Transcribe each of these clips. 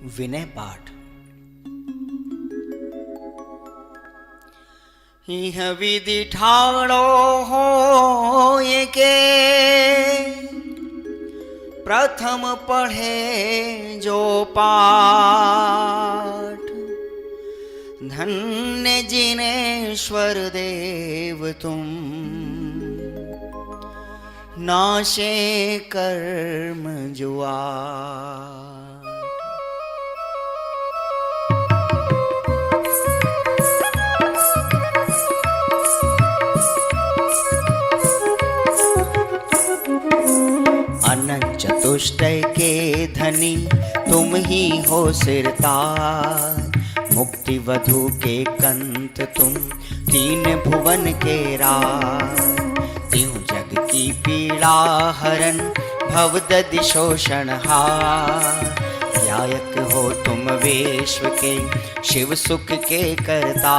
विनय पाठ। यह विधि ठाड़ो हो ये के प्रथम पढ़े जो पाठ, धन्य जिनेश्वर देव तुम, नाशे कर्म जुआ। अनंत चतुष्टय के धनी तुम ही हो सिरताज, मुक्ति वधु के कंत तुम, तीन भुवन के राज। त्यों जग की पीड़ा हरन, भवदधि शोषण हार। ध्यायक हो तुम विश्व के, शिव सुख के करता।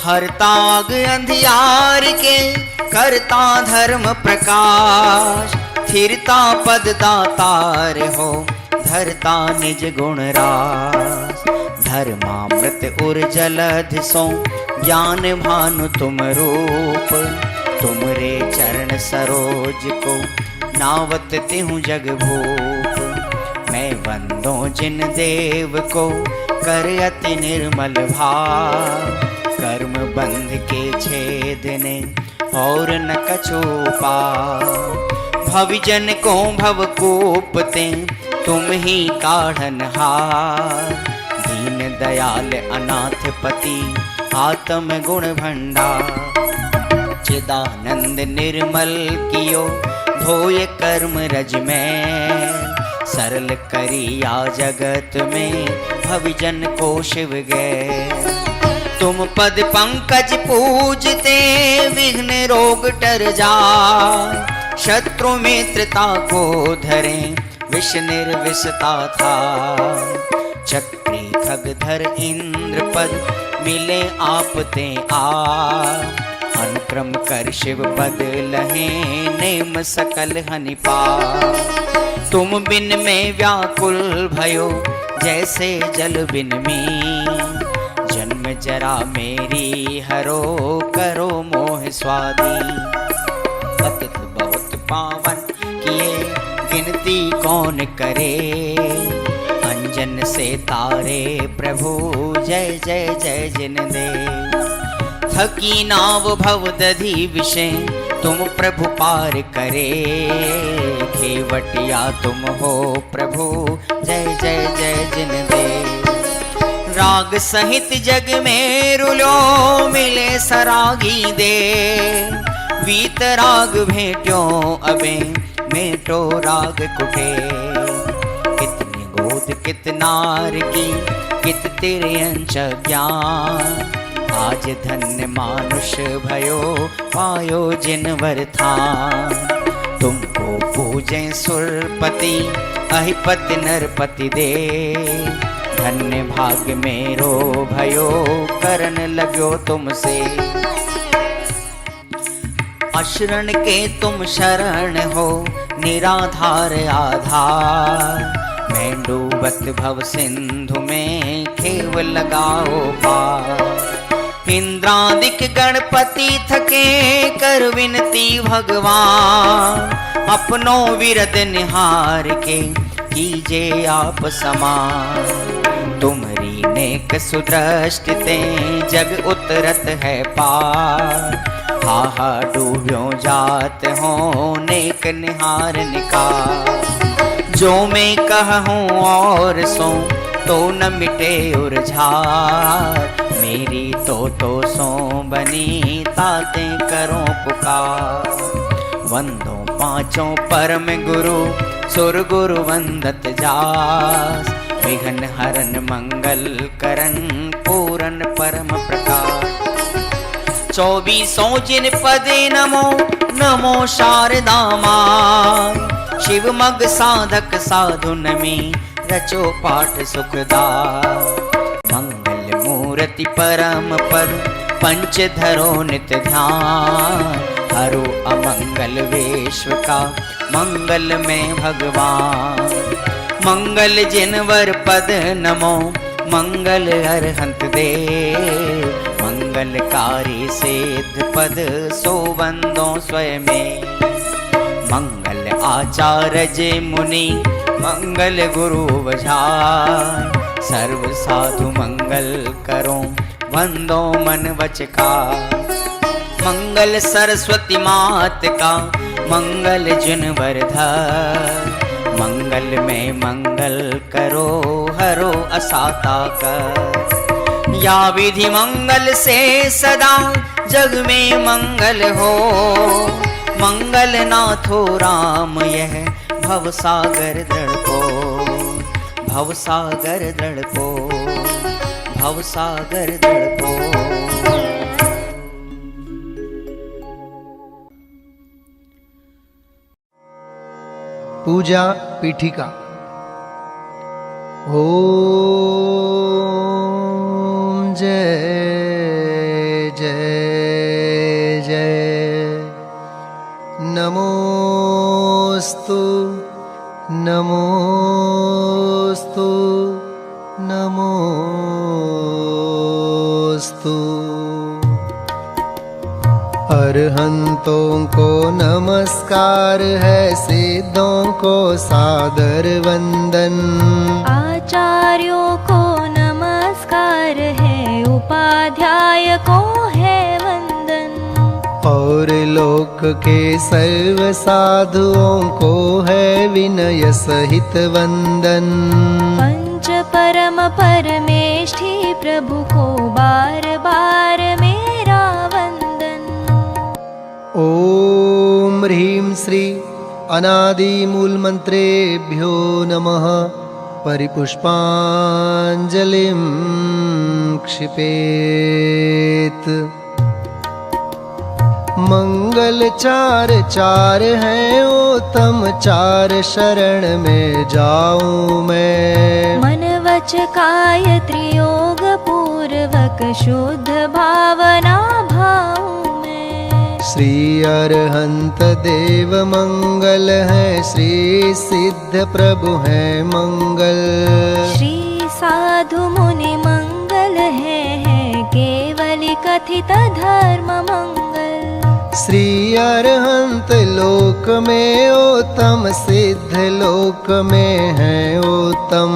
हरताग अंधियार के, करता धर्म प्रकाश। स्थिरता पद दातार हो, धरता निज गुण रास। धर्मामृत उर्जलधि सो, ज्ञान भानु तुम रूप। तुमरे चरण सरोज को, नावत तिहु जग भूप। मैं वंदो जिन देव को, कर अति निर्मल भाव। कर्म बंध के छेदने, और न कछु पाव। भवजन को भवकूपते, तुम ही काढ़नहार। दीन दयाल अनाथ पति, आत्म गुण भंडार। चिदानंद निर्मल कियो, धोय कर्म रज में। सरल करिया जगत में, भवजन को शिव गए। तुम पद पंकज पूजते, विघ्न रोग टर जाए। शत्रु मित्रता को धरे, विष निर्विषता था। चक्री खगधर इंद्र पद, मिले आपते आ। अनुक्रम कर शिव पद लहे, नेम सकल हनि पा। तुम बिन में व्याकुल भयो, जैसे जल बिन में। जन्म जरा मेरी हरो, करो मोह स्वादी। पतित बहुत पावन किए, गिनती कौन करे। अंजन से तारे प्रभु, जय जय जय जिन दे। थकी नाव भवदधि विषय, तुम प्रभु पार करे। खेवटिया तुम हो प्रभु, जय जय जय जिन दे। राग सहित जग में रुलो, मिले सरागी दे। वीतराग भेट्यो अबे, मेटो राग कुटे। कितनी गोद कितनार की, कित तेरे अंश ज्ञान। आज धन्य मानुष भयो, पायो जिन वरथान। तुमको पूजे सुरपति, अहिपति नरपति दे। धन्य भाग्य मेरो भयो, करन लगो तुमसे। अशरण के तुम शरण हो, निराधार आधार। मैं डूबत भव सिंधु में, खेव लगाओ पार। इंद्रादिक गणपति थके, कर विनती भगवान। अपनो विरद निहार के, कीजे आप समान। तुम्हारी नेक सुदृष्टि, जग उतरत है पार। हा डूब्यो जात हो, नेक निहार निकार। जो मैं कहूँ और सो, तो न मिटे उरझार। मेरी तो सो बनी, ताते करो पुकार। वंदो पांचों परम गुरु, सुर गुरु वंदत जास। विघ्न हरन मंगल करन, पूरन परम प्रकाश। 24 जिन पदे नमो, नमो शारदा मां। शिव मग साधक साधु नमी, रचो पाठ सुखदार। मंगल मूर्ति परम पद, पंच धरो नित ध्यान। हरो अमंगल विश्व का, मंगल में भगवान। मंगल जिनवर पद नमो मंगल अरहंत देव मंगलकारी सिद्ध पद सो बंदो स्वयं मंगल आचार्य मुनि मंगल गुरु बझार सर्व साधु मंगल करो वंदो मन वचका मंगल सरस्वती मात का मंगल जिनवर धर मंगल में मंगल करो हरो असाता कर या विधि मंगल से सदा जग में मंगल हो मंगल नाथो राम यह भवसागर दृढ़ भवसागर दृढ़ भवसागर दृढ़। पूजा पीठिका। ओम जय जय जय नमोस्तु नमोस्तु नमोस्तु। अरहंतों को नमस्कार है, सिद्धों को सादर वंदन। आचार्यों को नमस्कार है, उपाध्याय को है वंदन। और लोक के सर्व साधुओं को है विनय सहित वंदन। पंच परम परमेष्ठी प्रभु को बार बार मेरा वंदन। ओम ह्रीं श्री अनादि मूल मंत्रेभ्यो नमः। परिपुष्पांजलिं क्षिपेत। मंगल चार चार हैं उत्तम, चार शरण में जाऊं मैं। मन वच काय त्रियोग पूर्वक शुद्ध भावना भाऊं मैं। श्री अरहंत देव मंगल है, श्री सिद्ध प्रभु है मंगल। श्री साधु मुनि मंगल है केवली कथित धर्म मंगल। श्री अरहंत लोक में उत्तम, सिद्ध लोक में है उत्तम।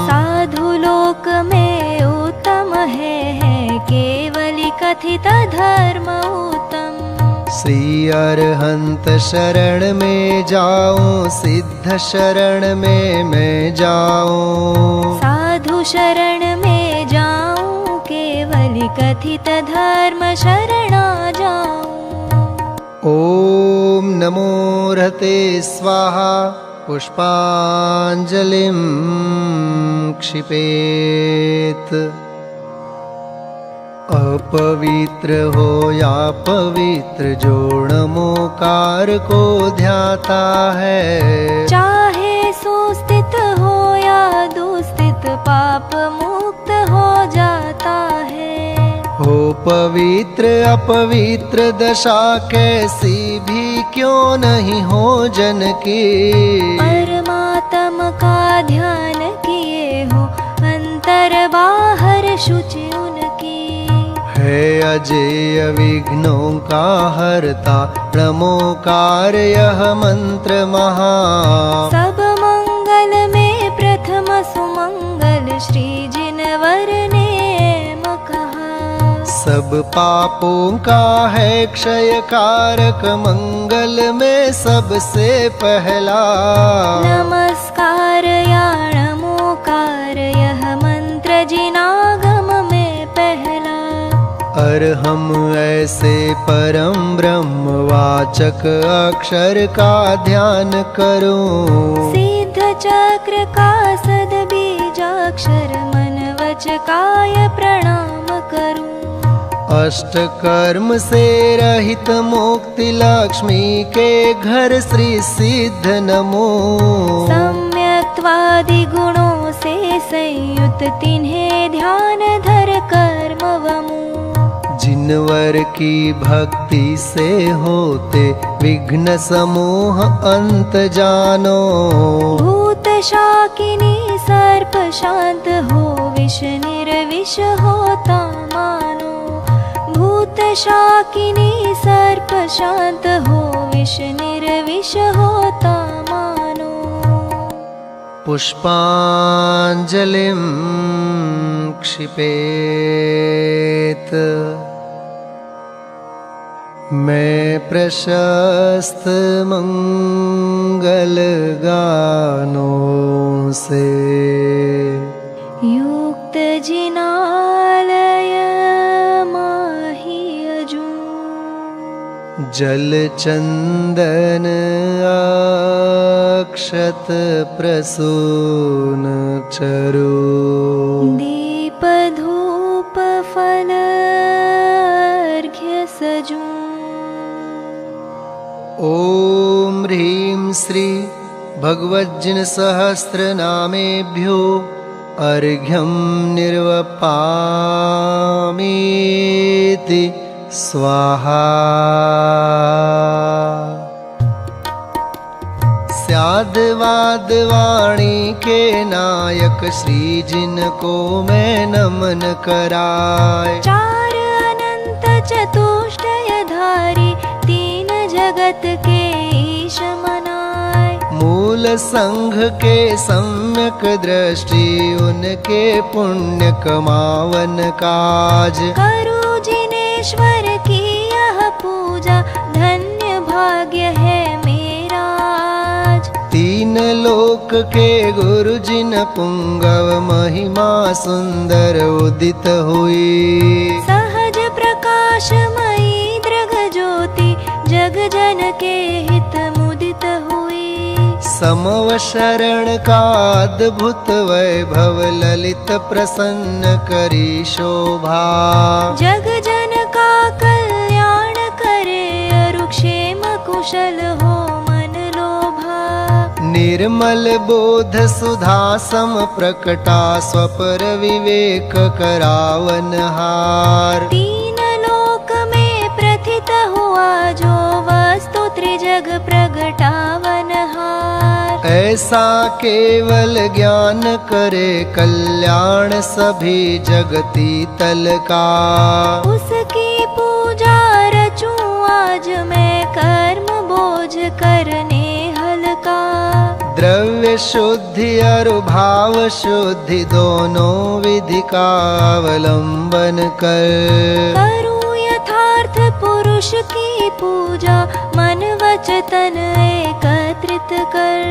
साधु लोक में उत्तम है केवली कथित धर्म उत्तम। श्री अरहंत शरण में जाऊं, सिद्ध शरण में मैं जाऊं। साधु शरण में जाऊं, केवली कथित धर्म शरणा जाऊं। ओम नमो रहते स्वाहा। पुष्पांजलिं क्षिपेत। अपवित्र हो या पवित्र, जो नमोकार को ध्याता है। चाहे सुस्थित हो या दुस्थित, पाप मुक्त हो जाता है। हो पवित्र अपवित्र दशा कैसी भी क्यों नहीं हो जन की। परमात्म का ध्यान किए हो, अंतर बाहर शुचि उनकी। है अजेय विघ्नों का हरता, नमोकार यह मंत्र महा। सब मंगल में प्रथम सुमंगल, श्री जिनवर ने कहा। सब पापों का है क्षय कारक, मंगल में सबसे पहला। नमस्कार या नमोकार यह मंत्र जिनागम में पहला। अरहम ऐसे परम ब्रह्म वाचक अक्षर का ध्यान करूं। सिद्ध चक्र का सद्बीजाक्षर मन वच काय प्रणाम करूं। अष्ट कर्म से रहित मुक्ति लक्ष्मी के घर श्री सिद्ध नमो। सम्यक्त्वादि गुणों से संयुक्त तिन्हें ध्यान धर कर्म वमु। जिनवर की भक्ति से होते विघ्न समूह अंत जानो। भूत शाकिनी सर्प शांत हो, विष निर्विष होता मानो। भूत शाकिनी सर्प शांत हो, विष निर्विष होता मानो। पुष्पांजलिं क्षिपेत, मैं प्रशस्त मंगल गानों से युक्त जिनालय माहि अजूं। जल चंदन अक्षत प्रसून चरु, दीप धूप फल अर्घ्य सजूं। ओम ह्रीं श्री भगवज्जिन सहस्रनामेभ्यो अर्घ्यं निर्वपामीति स्वाहा। स्याद्वाद वाणी के नायक श्री जिनको मैं नमन कराय। चार अनंत चतुष्टयधारी, तीन जगत के ईश मनाय। मूल संघ के सम्यक दृष्टि, उनके पुण्य कमावन काज। करू जिनेश्वर की यह पूजा, धन्य भाग्य है मेरा आज। तीन लोक के गुरु जिन पुंगव, महिमा सुंदर उदित हुई। सहज प्रकाशमयी दृग ज्योति, जग जन के हित मुदित हुई। समव शरण का अद्भुत वैभव, ललित प्रसन्न करी शोभा। जग जन का कल्याण करे, अरुक्षेम कुशल हो मन लोभा। निर्मल बोध सुधा सम प्रकटा, स्वपर विवेक करावन हार। तीन लोक में प्रथित हुआ, जो वस्तु त्रिजग प्रगटावन हार। ऐसा केवल ज्ञान करे, कल्याण सभी जगती तल का। उसकी पूजा रचूं आज मैं, कर्म बोझ करने हल्का। द्रव्य शुद्धि और भाव शुद्धि, दोनों विधि का अवलंबन कर। करूं यथार्थ पुरुष की पूजा, मन वचन एकत्रित कर।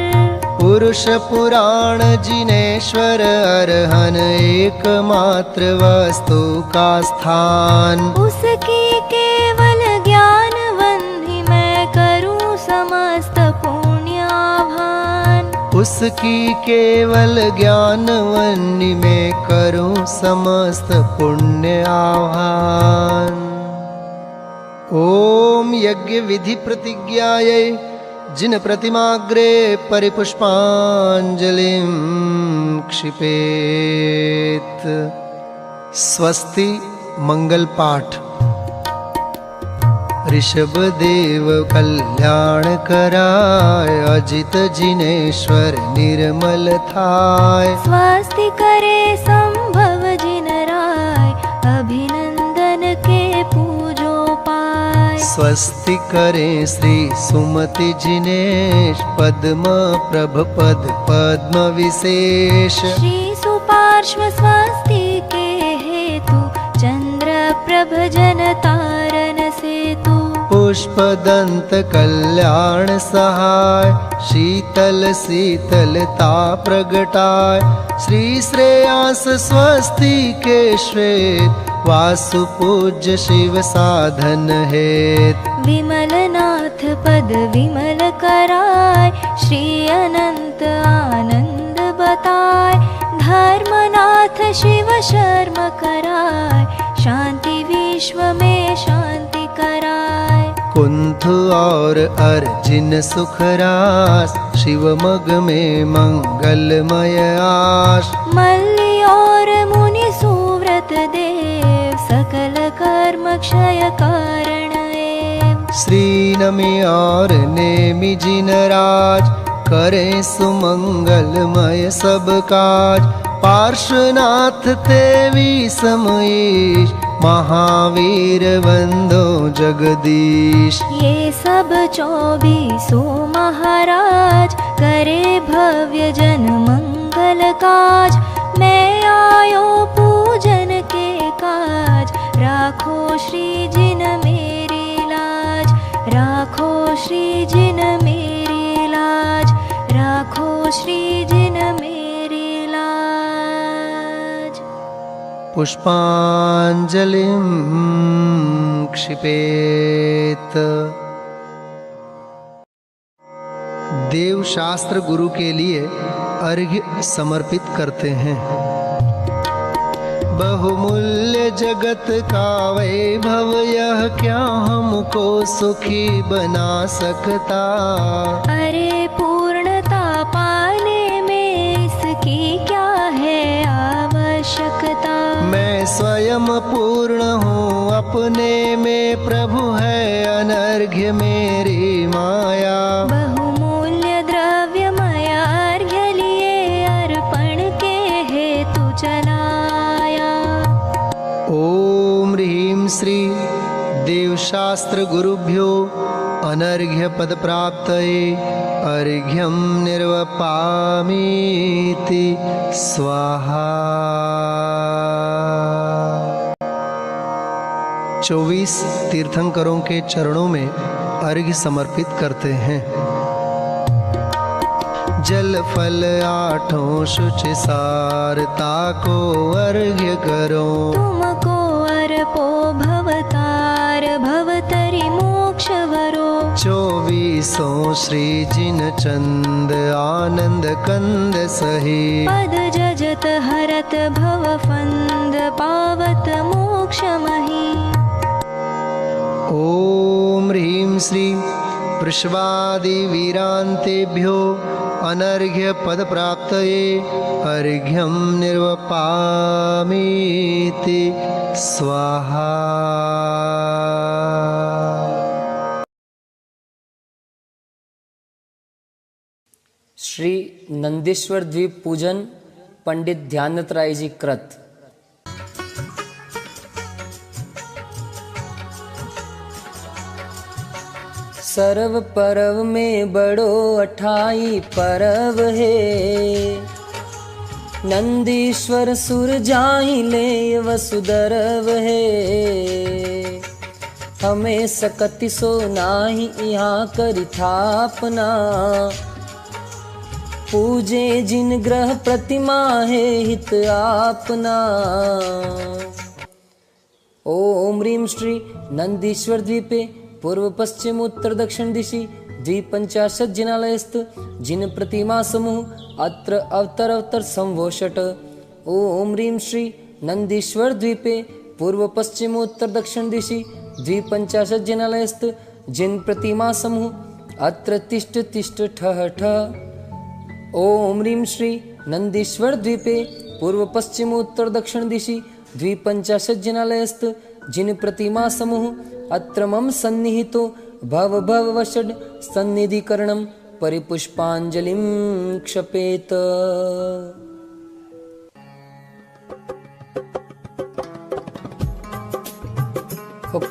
पुरुष पुराण जिनेश्वर अरहन, एकमात्र वस्तु का स्थान। उसकी केवल ज्ञान वंदि, मैं करूं समस्त पुण्याभान। उसकी केवल ज्ञान वन्नी, में करूं समस्त पुण्य आह्वान। ओम यज्ञ विधि प्रतिज्ञायै, जिन प्रतिमाग्रे परिपुष्पांजलिं क्षिपेत। स्वस्ति मंगल पाठ। ऋषभ देव कल्याण कराय, अजित जिनेश्वर निर्मल थाय। स्वस्ति करे संभव जिन राय, अभिनंदन के पूजो पाय। स्वस्ति करे श्री सुमति जिनेश, पद्म प्रभ पद पद्म विशेष। श्री सुपार्श्व स्वस्ति के हेतु, चंद्र प्रभ जन तारन सेतु। पुष्प दंत कल्याण सहाय, शीतल शीतलता प्रगटाय। श्री श्रेयांस स्वस्ति के श्वेत, वासु पूज्य शिव साधन हेत। विमल नाथ पद विमल कराय, श्री अनंत आनंद बताय। धर्मनाथ शिव शर्म कराय, शांति विश्व में शांति कराय। कुंथ और अर्जिन सुखरास, शिव मग में मंगलमय आश। मल्ली और मुनि सुव्रत देव, सकल कर्म क्षय कारण एव। श्री नमि और नेमि जिन राज, करें सुमंगलमय सब काज। पार्श्वनाथ तेवी समईश, महावीर वंदो जगदीश। ये सब 24 महाराज, करे भव्य जन मंगल काज। मैं आयो पूजन के काज, राखो श्री जिन मेरी लाज। राखो श्री जिन मेरी लाज, राखो श्री जिन मेरी लाज। पुष्पांजलिं क्षिपेत। देव शास्त्र गुरु के लिए अर्घ्य समर्पित करते हैं। बहुमूल्य जगत का वैभव, यह क्या हमको सुखी बना सकता। अरे पूर्णता पाने में इसकी क्या है आवश्यकता। मैं स्वयं पूर्ण हूँ अपने में, प्रभु है अनर्घ्य मेरी माया। बहुमूल्य द्रव्य माया अर्घ्य लिए, अर्पण के हेतु चलाया। ओम ह्रीं श्री देवशास्त्र गुरुभ्यो अनर्घ्य पद प्राप्तये अर्घ्यं निर्वपामीति स्वाहा। 24 तीर्थंकरों के चरणों में अर्घ्य समर्पित करते हैं। जल फल 8 शुचि सारता को अर्घ्य करो। तुमको अर्पो भवतार, भवतरि मोक्ष वरो। 24 श्री जिन चंद आनंद कंद सही। पद जजत हरत भव फंद, पावत मोक्ष मही। ओम ह्रीं श्री वृषभादि वीरांतेभ्यो अनर्घ्य पद प्राप्तये अर्घ्यं निर्वपामीति स्वाहा। श्री नंदीश्वर द्वीप पूजन पंडित ध्यानत राय जी कृत। सर्व परव में बड़ो 28 परव है। नंदीश्वर सुर जाहि ले वसुदरव है। हमें सकति सो नाही यहाँ करि थापना। पूजे जिन ग्रह प्रतिमा है हित आपना। ओम ह्रीं श्री नंदीश्वर द्वीपे पूर्व पश्चिम उत्तर दक्षिण दिशि 250 जिनालयस्थ जिन प्रतिमा समूह अत्र अवतर संवोषट। ओम ह्रीं श्री नंदीश्वर द्वीपे पूर्व पश्चिम उत्तर दक्षिण दिशि 250 जिनालयस्थ जिन प्रतिमा समूह अत्र तिष्ठ तिष्ठ ठः ठः। ओम ह्रीं श्री नंदीश्वर द्वीपे पूर्व पश्चिम उत्तर दक्षिण दिशि 250 जिनालयस्थ जिन प्रतिमा समूह अत्र मम सन्निहितो भव भव वषड सन्निधिकरणं परिपुष्पांजलिं क्षपेत।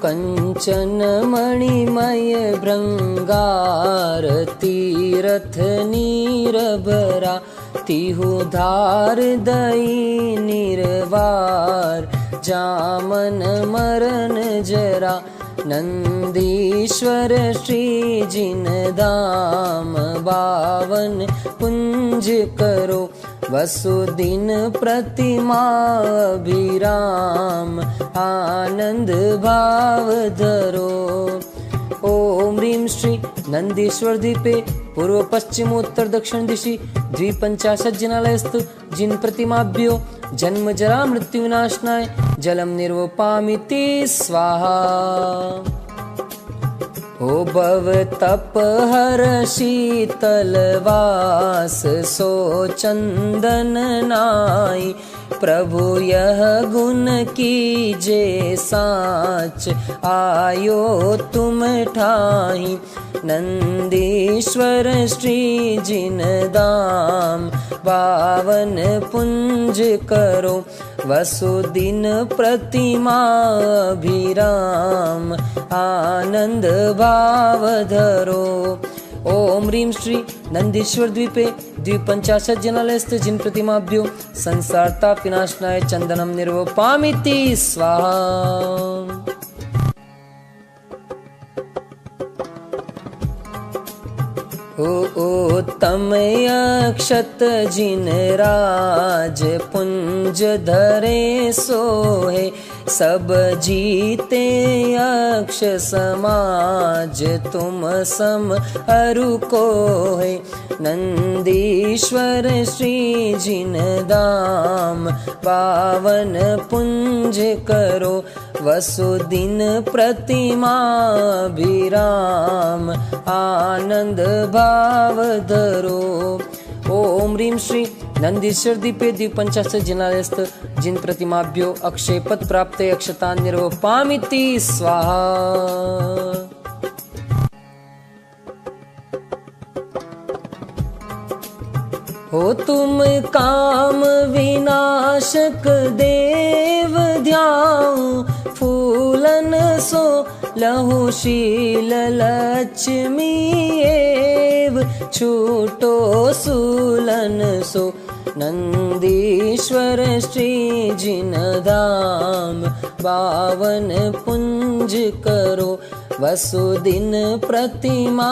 कंचन मणिमय भृंगार तीरथ नीरभरा। तिहु धार दई निर्वार जामन मरण जरा। नंदीश्वर श्री जिन धाम 52 कुंज करो। वसुदिन प्रतिमा अभिराम आनंद भाव धरो। ओम ह्रीं श्री नंदीश्वर द्वीपे पूर्व पश्चिम उत्तर दक्षिण दिशि 250 जिनालयस्थ जिन प्रतिमाभ्यो जन्म जरा मृत्यु विनाशनाय जलम निर्वपामीति स्वाहा। ओ भव तप हर शीतल वास सो चंदन नाई, प्रभु यह गुण कीजे साच आयो तुम ठाई। नंदीश्वर श्री जिन दाम पावन पुंज करो, वसुदिन प्रतिमा अभिराम आनंद भाव धरो। ओम ह्रीं श्री नंदीश्वर द्वीपे द्विपंचाशत् जनालयस्थ जिन प्रतिमाभ्यो संसार ताप विनाशनाय चंदनम निर्वपामिति स्वाहा। ओ तम अक्षत जिन राज पुंज धरे सोहे, सब जीते अक्ष समाज तुम सम अरु को है। नंदीश्वर श्री जिन दाम पावन पुंज करो, वसुदिन प्रतिमा अभिराम आनंद भाव धरो। ओम ह्रीं श्री नंदीश्वर द्वीपे द्विपंचाशत् जनालयस्थ जिन प्रतिमाभ्यो अक्षय पद प्राप्त अक्षतान् निर्वपामिति स्वाहा। हो तुम काम विनाशक देव ध्याऊं, फूलन सो लहु शील लक्ष्मी एव, छूटो सूलन सो नंदीश्वर श्री जिन धाम पावन पुंज करो, वसुदिन प्रतिमा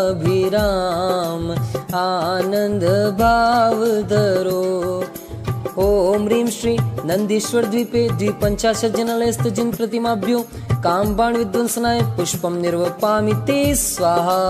अभिराम आनंद भाव धरो। ओम ह्रीं श्री नंदीश्वर द्वीपे द्विपंचाशत् जनालयस्थ जिन प्रतिमाभ्यो कामबाण विध्वंसनाय पुष्पम निर्वपामिति स्वाहा।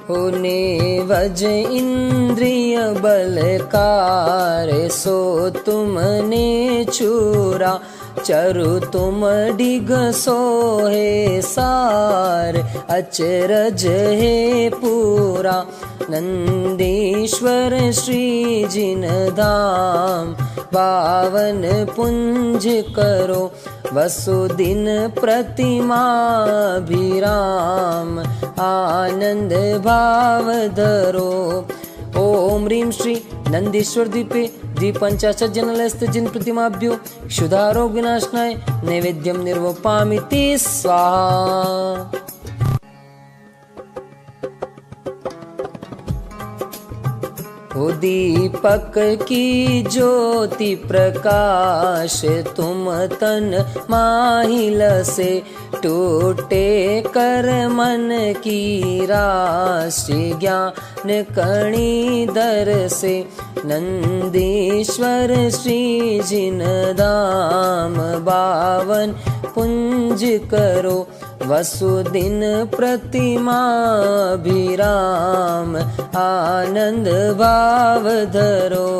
होने वज इंद्रिय बलकार सो तुमने चूरा, चरु तुम डिग सोहे सार अचरज है पूरा। नंदीश्वर श्री जिन धाम पावन पुंज करो, वसुदिन प्रतिमा अभिराम आनंद भाव धरो। ओम ह्रीं श्री नंदीश्वर द्वीपे द्विपंचाशत् जनालयस्थ जिन प्रतिमाभ्यो क्षुधारोग विनाशनाय नैवेद्यम निर्वपामिति स्वाहा। हो दीपक की ज्योति प्रकाश तुम तन माहिल से, टूटे कर मन की राशि ज्ञान कणी दर से। नंदीश्वर श्री जिन दाम बावन पुंज करो, वसुदिन प्रतिमा अभिराम आनंद भाव धरो।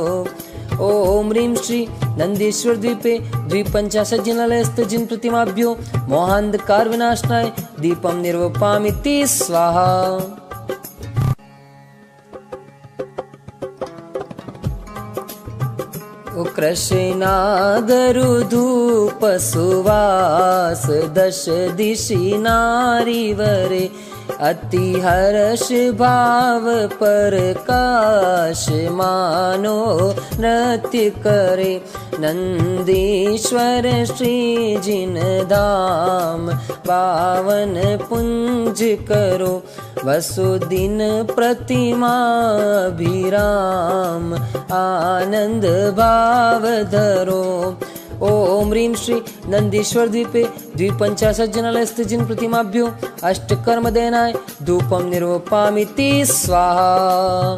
ओम ह्रीं श्री नंदीश्वर द्वीपे द्विपंचाशत् जनालयस्थ जिन प्रतिमाभ्यो मोहांधकार विनाशनाय दीपम निर्वपामिति स्वाहा। कृष्णागरु धूप सुवास दश दिशि नारी वरे, अति हर्ष भाव प्रकाश मानो नृत्य करे। नंदीश्वर श्री जिन धाम पावन पुंज करो, वसुदिन प्रतिमा अभिराम आनंद भाव धरो। ओम ह्रीं श्री नंदीश्वर द्वीपे द्विपंचाशत् जनालयस्थ जिन प्रतिमाभ्यो अष्टकर्म देनाय धूपम निर्वपामिति स्वाहा।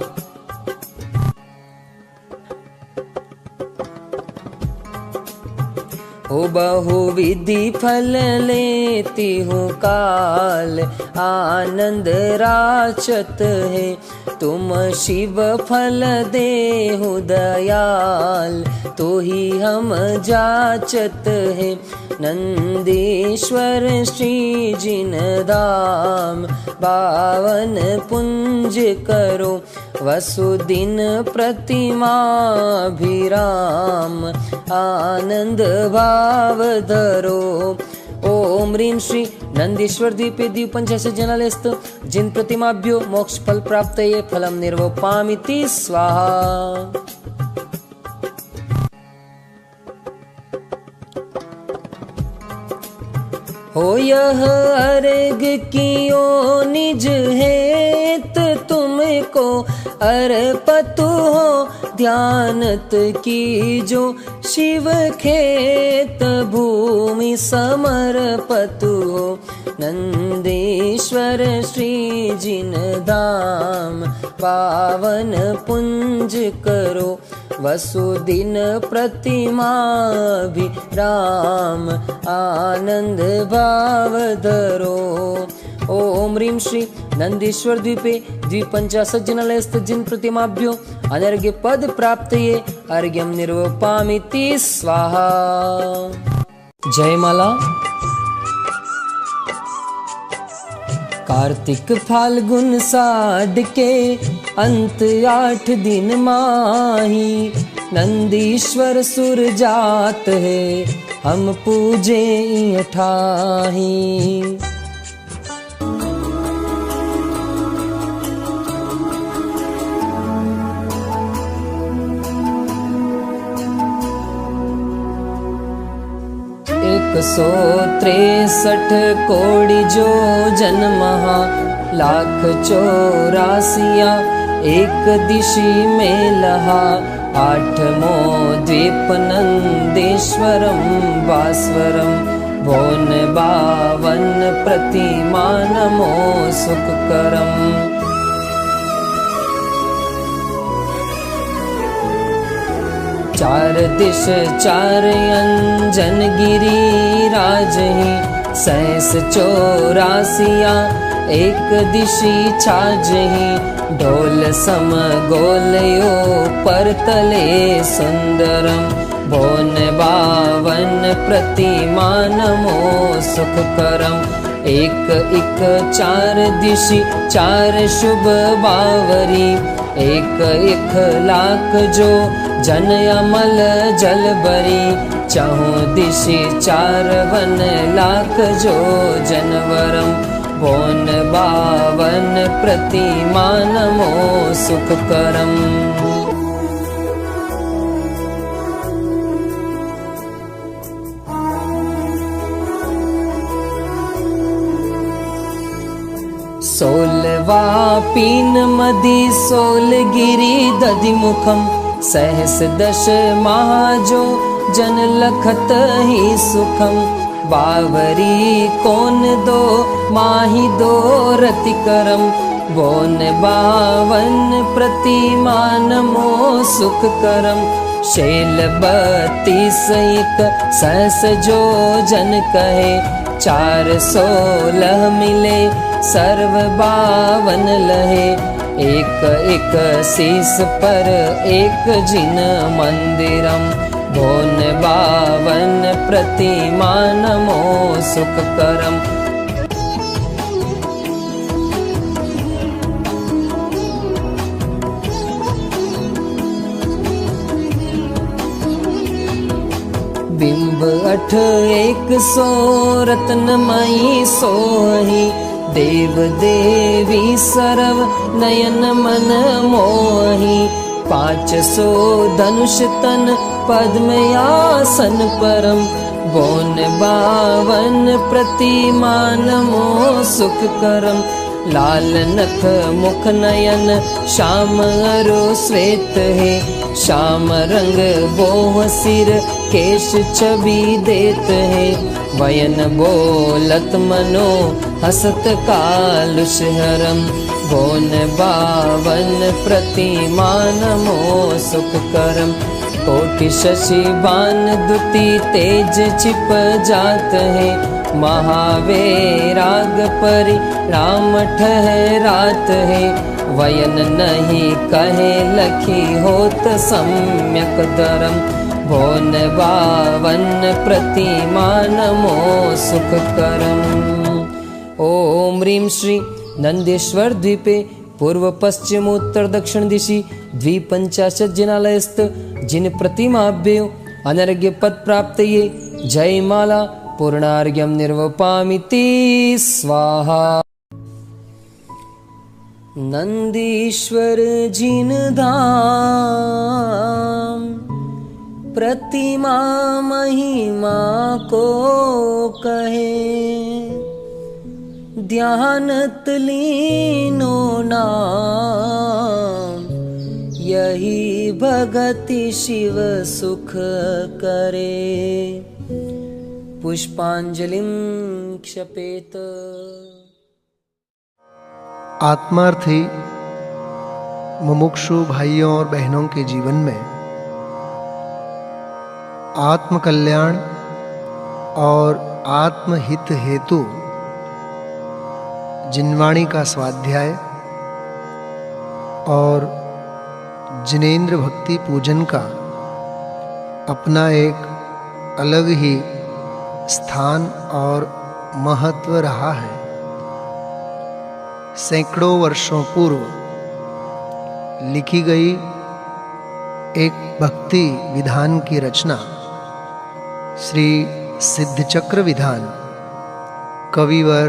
हो बहुविधि फल लेती हूँ काल, आनंद राचत है तुम शिव फल देहु दयाल, तो ही हम जाचत है नंदीश्वर श्री जिन धाम, पावन पुंज करो वसुदिन प्रतिमा भिराम, आनंद भाव धरो। ओम ह्रीं श्री नंदीश्वर द्वीपे द्वीपंचाशज्जनालयस्थ जिन प्रतिमाभ्यो मोक्ष फल प्राप्तये फलं निर्वपामिति स्वाहा। हो यह अर्घ कियो निज हेत तुमको अर्पतु हो, ध्यानत कीजो शिव खेत भूमि समर्पतु हो, नंदीश्वर श्री जिन धाम, पावन पुंज करो वसुदिन प्रतिमा भी राम, आनंद भाव धरो। ओम ह्रीं श्री नंदीश्वर द्वीपे द्विपंचाशज्जनालयस्थ जिन प्रतिमाभ्यो अनर्घ्य पद प्राप्तये अर्घ्यं निर्वपामिति स्वाहा। जय माला। कार्तिक फाल्गुन साढ़ के अंत 8 दिन माही, नंदीश्वर सुर जात है हम पूजे ठाही। एक 163 कोटि जो जन्महा, लाख 84 एक दिशि में लहा, 8मो द्वीप नंदेश्वरम भास्वरम, भोन 52 प्रतिमा नमो सुखकरम। चार दिश 4 अंजन गिरी राजही, 84 एक दिशि छाजही, ढोल सम गोलयो पर तले सुंदरम, भोन 52 प्रतिमा नमो सुखकरम। एक 4 दिशि 4 शुभ बावरी, एक लाख जो जन अमल जल बरी, चाहूं दिशि 4 वन लाख जो जनवरम, भोन 52 प्रतिमा नमो सुखकरम। सोलवा पीन मदि सोलगिरी दधिमुखम, सहस दश महाजो जन लखत ही सुखम, बावरी कोन दो माही दो रतिकरम, बोन 52 प्रतिमा नमो सुखकरम। शैल 32 एक सहस जो जन कहे, 416 मिले सर्व 52 लहे, एक शीस पर एक जिन मंदिरम, भोन 52 प्रतिमा नमो सुखकरम। बिंब 8 100 रत्नमयी सोही, देव देवी सरव नयन मन मोही, 500 धनुष तन पद्मयासन परम, बोन 52 प्रतिमा नमो सुखकरम। लाल नख मुख नयन श्याम अरो श्वेत है, श्याम रंग बोह सिर केश छवि देत है, वयन बोलत मनो हसत कालुष हरम, बोन 52 प्रतिमा नमो सुखकरम। कोटि शशि बान दुति तेज छिप जात है, महावैराग परि राम ठहरात है, वयन नहीं कहे लखी होत सम्यक धर्म, भोन बावन प्रतिमा नमो सुख करम। ओम ह्रीं श्री नंदेश्वर द्वीपे पूर्व पश्चिम उत्तर दक्षिण दिशि 250 जिनालयस्थ जिन प्रतिमाभ्यो अनर्घ्य पद प्राप्तये जयमाला पूर्णार्घ्यं निर्वपामिति स्वाहा। नंदीश्वर जिन धाम प्रतिमा महिमा को कहे, ध्यानत लीनो नाम, यही भगति शिव सुख करे। पुष्पांजलिं क्षपेत। आत्मार्थी मुमुक्षु भाइयों और बहनों के जीवन में आत्म कल्याण और आत्महित हेतु जिनवाणी का स्वाध्याय और जिनेंद्र भक्ति पूजन का अपना एक अलग ही स्थान और महत्व रहा है। सैकड़ों वर्षों पूर्व लिखी गई एक भक्ति विधान की रचना श्री सिद्धचक्र विधान कविवर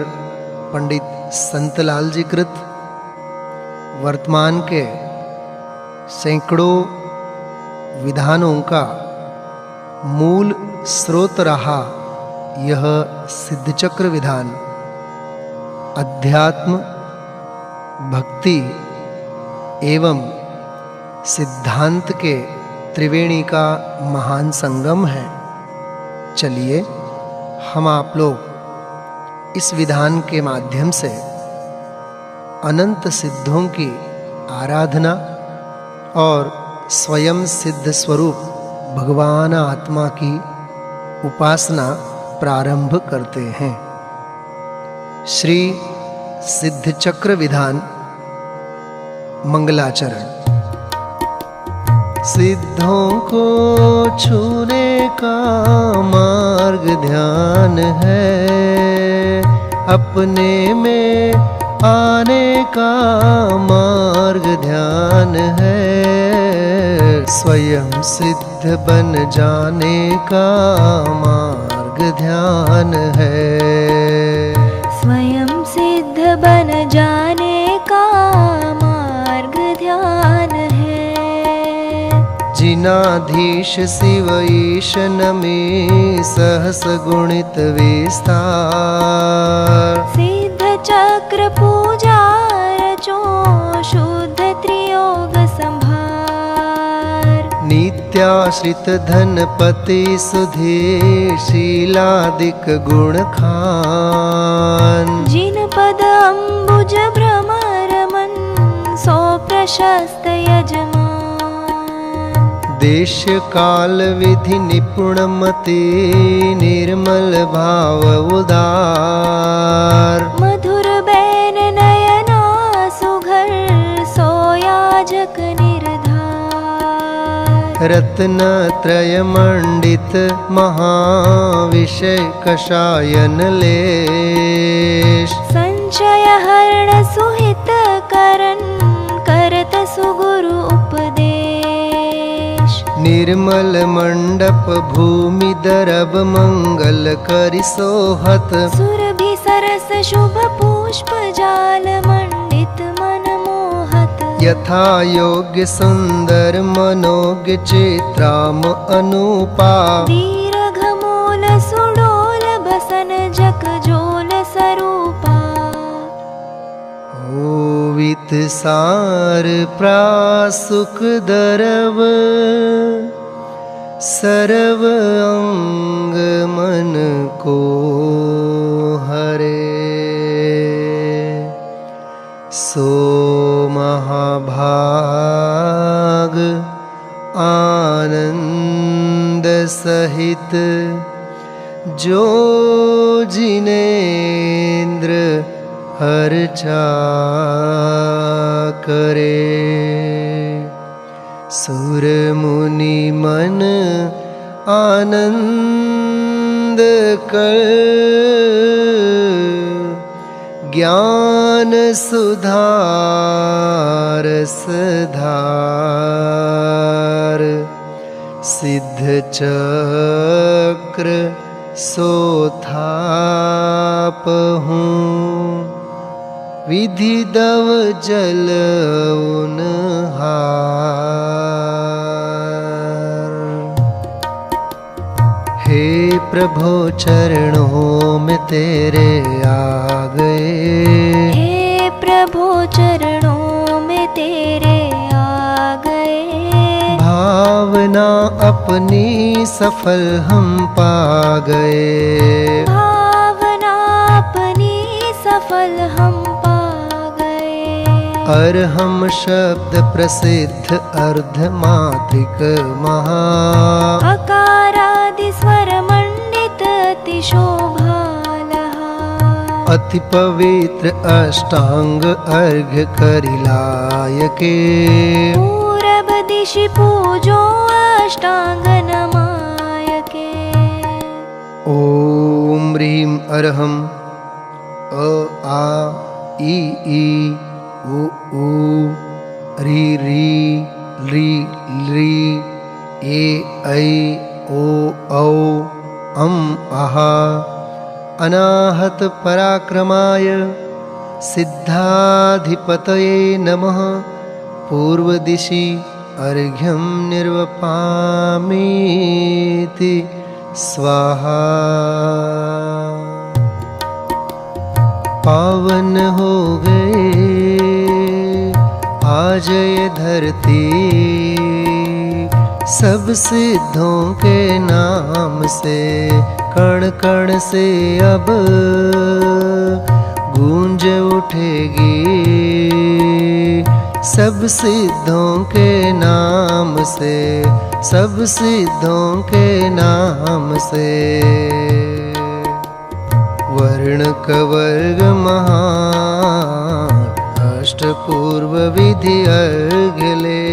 पंडित संतलाल जी कृत वर्तमान के सैकड़ों विधानों का मूल स्रोत रहा यह सिद्धचक्र विधान अध्यात्म, भक्ति एवं सिद्धांत के त्रिवेणी का महान संगम है। चलिए हम आप लोग इस विधान के माध्यम से अनंत सिद्धों की आराधना और स्वयं सिद्ध स्वरूप भगवान आत्मा की उपासना प्रारंभ करते हैं। श्री सिद्धचक्र विधान मंगलाचरण। सिद्धों को छूने का मार्ग ध्यान है, अपने में आने का मार्ग ध्यान है, स्वयं सिद्ध बन जाने का मार्ग ध्यान है, स्वयं सिद्ध बन जाने का मार्ग ध्यान है। जिनाधीश शिव ईशन में सहस गुणित विस्तार, सिद्ध चक्र पूजा रचो शुद्ध त्रियोग संभार, नित्याश्रित धनपति सुधीर शीलादिक गुण खान, जिन पद अम्बुज भ्रमर मन सो प्रशस्त यजमान, देश काल विधि निपुण मति निर्मल भाव उदार, मधुर बैन नयना सुघर सोयाजक निर्धार, रत्न त्रय मंडित महाविषय कषायन लेश, संचय हरण सुहित करन करत सुगुरु उपदेश, निर्मल मंडप भूमि दरब मंगल करि सोहत, सुरभि सरस शुभ पुष्प जाल मंडित मन मोहत, यथा योग्य सुंदर मनोज्ञ चित्राम अनुपा, दीर्घ मूल सुडोल बसन जक जोल सरूपा, ओवित सार प्रासुक दरव सर्व अंग मन को हरे, सो महाभाग आनंद सहित जो जिनेन्द्र अर्चा करे। सुर मुनि मन आनंद कर ज्ञान सुधार सधार। सिद्ध चक्र सोथापहूँ विधि दव जल उनहार। हे प्रभु चरणों में तेरे आ गए। हे प्रभु चरणों में तेरे आ गए। भावना अपनी सफल हम पा गए। भावना अपनी सफल हम पा गए। अर्हम शब्द प्रसिद्ध अर्धमात्रिक महा। अकारादि स्वर मंडित अति शोभालहा। अति पवित्र अष्टांग अर्घ्य करिलायके। पूरब दिशि पूजो अष्टांग नमायके। ओम ह्रीं अरहम अ आ ई उ ऊ री री ली ली ए ऐ ओ औ अम आहा। अनाहत पराक्रमाय सिद्धाधिपतये नमः। पूर्व दिशि अर्घ्यं निर्वपामीति स्वाहा। पावन हो गए आज ये धरती सब सिद्धों के नाम से। कण कण से अब गूंज उठेगी सब सिद्धों के नाम से। सब सिद्धों के नाम से। वर्ण कवर्ग महान अष्टपूर्व विधि अर्घले।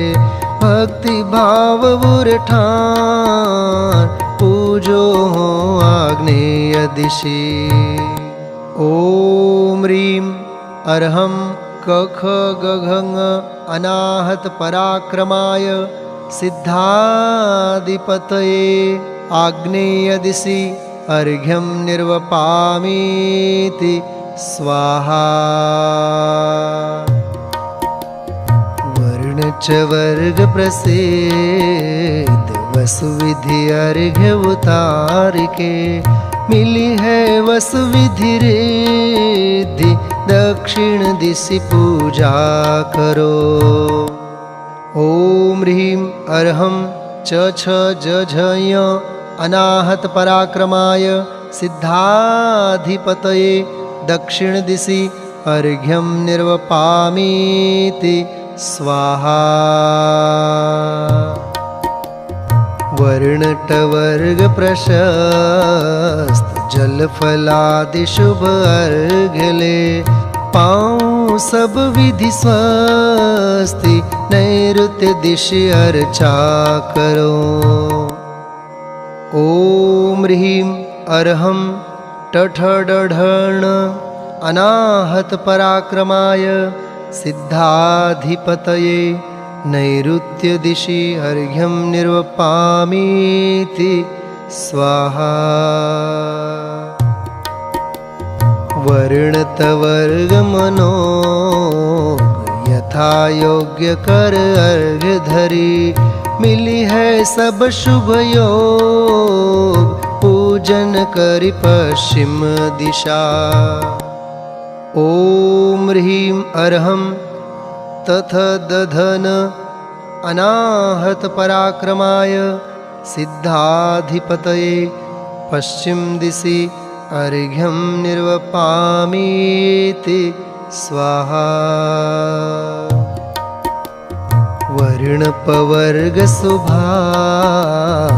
भक्ति भाव बुरठान पूजो हो आग्नेय दिशि। ओम ह्रीं अरहम कख गघङ अनाहत पराक्रमाय सिद्धाधिपतये आग्नेय दिशि अर्घ्यं निर्वपामीति स्वाहा। वर्ण च वर्ग प्रसिद्ध वसुविधि अर्घ्य उतारिके। मिली है वसुविधि रिद्धि दक्षिण दिशि पूजा करो। ओम ह्रीं अरहम च छ ज झ य अनाहत पराक्रमाय सिद्धाधिपतये दक्षिण दिशि अर्घ्यं निर्वपामीति स्वाहा। वर्णटवर्ग प्रशस्त जलफलादि शुभ अर्घ्यले। पाऊँ सब विधि स्वस्ति नैऋत्य दिशि अर्चा करो। ओम ह्रीं अरहम टठडढण अनाहत पराक्रमाय सिद्धाधिपतये नैऋत्य दिशि अर्घ्यं निर्वपामीति स्वाहा। वर्णतवर्ग मनोग यथा योग्य कर अर्घ्य धरी। मिली है सब शुभ योग पूजन करि पश्चिम दिशा। ओम ह्रीं अरहम तथ दधन अनाहत पराक्रमाय सिद्धाधिपतये पश्चिम दिशि अर्घ्यं निर्वपामीति स्वाहा। वर्णपवर्ग सुभाग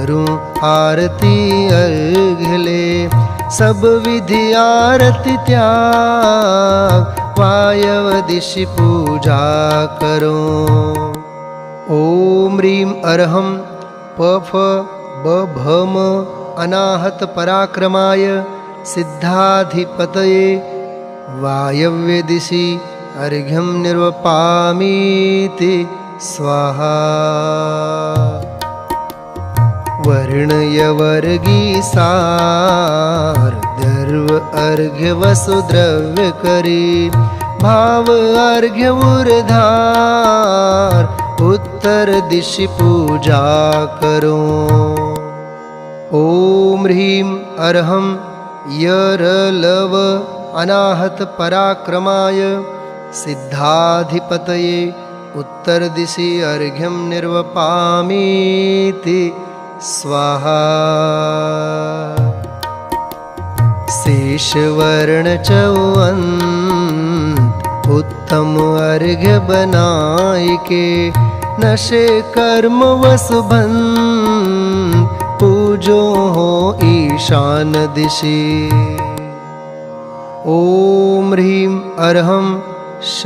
करूं आरती अर्घ्य ले। सब विधि आरती त्याग वायव दिशि पूजा करो। ओम ह्रीं अर्हं पफ बभम अनाहत पराक्रमाय सिद्धाधिपतये वायव्य दिशि अर्घ्यं निर्वपामीति स्वाहा। वर्णयवर्गी सार दर्व अर्घ्य वसुद्रव्य करी। भाव अर्घ्य उर्धार उत्तर दिशि पूजा करो। ओम ह्रीं अर्हं यरलव अनाहत पराक्रमाय सिद्धाधिपतये उत्तर दिशि अर्घ्यं निर्वपामीति स्वाहा। शेषवर्ण चौअंत उत्तम अर्घ्य बनाय के। नशे कर्म वसुबंध पूजो हो ईशान दिशि। ओम ह्रीं अर्हं श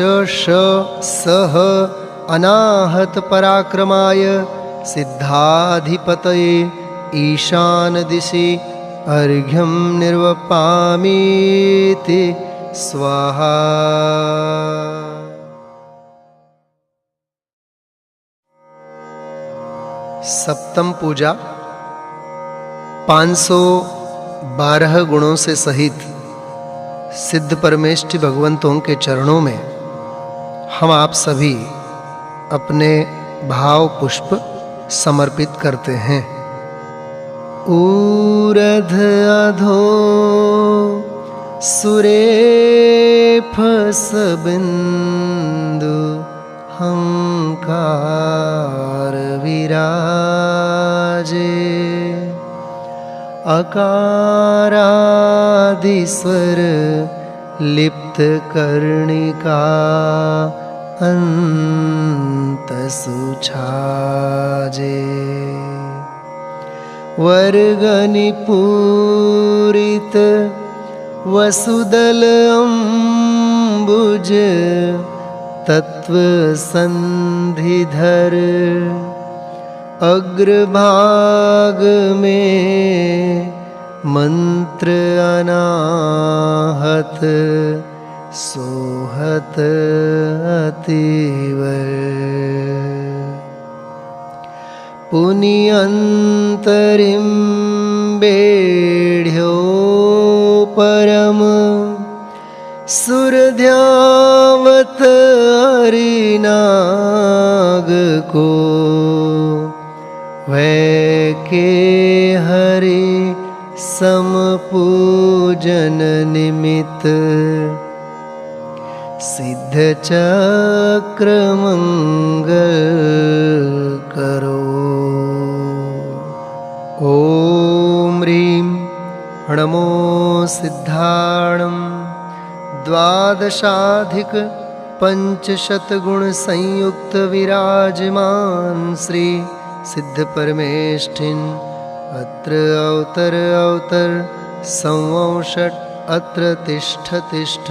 सह अनाहत पराक्रमाय सिद्धाधिपतये ईशान दिशि अर्घ्यं निर्वपामीति स्वाहा। सप्तम पूजा 512 गुणों से सहित सिद्ध परमेष्ठि भगवंतों के चरणों में हम आप सभी अपने भाव पुष्प समर्पित करते हैं। ऊर्ध अधो सुरेफ सबिंदु हंकार विराजे। अकारादिस्वर लिप्त कर्णिका अंत सुछाजे। वर्गनि पूरित वसुदल अम्बुज तत्व संधिधर। अग्रभाग में मंत्र अनाहत सोहत अतीव। पुनियंतरिं बेढ़्यो परम सुरध्यावत हरिनाग को। वै के हरि समपूजन निमित्त सिद्ध चक्र मंगल करो। ओम ह्रीं नमो सिद्धाणं द्वादशाधिक पंचशत गुण संयुक्त विराजमान श्री सिद्ध परमेष्ठिन अत्र अवतर अवतर संवंषट अत्र तिष्ठ तिष्ठ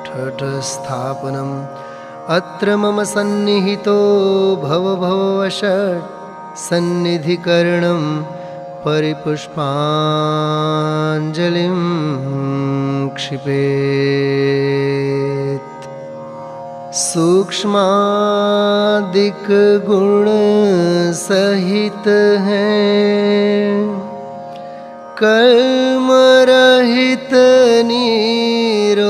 ठठ स्थापनम् अत्र मम सन्निहितो भव भववषट् सन्निधिकरणं परिपुष्पाञ्जलिं क्षिपेत्। सूक्ष्मादिक गुण सहित हैं कर्म रहित निरोग।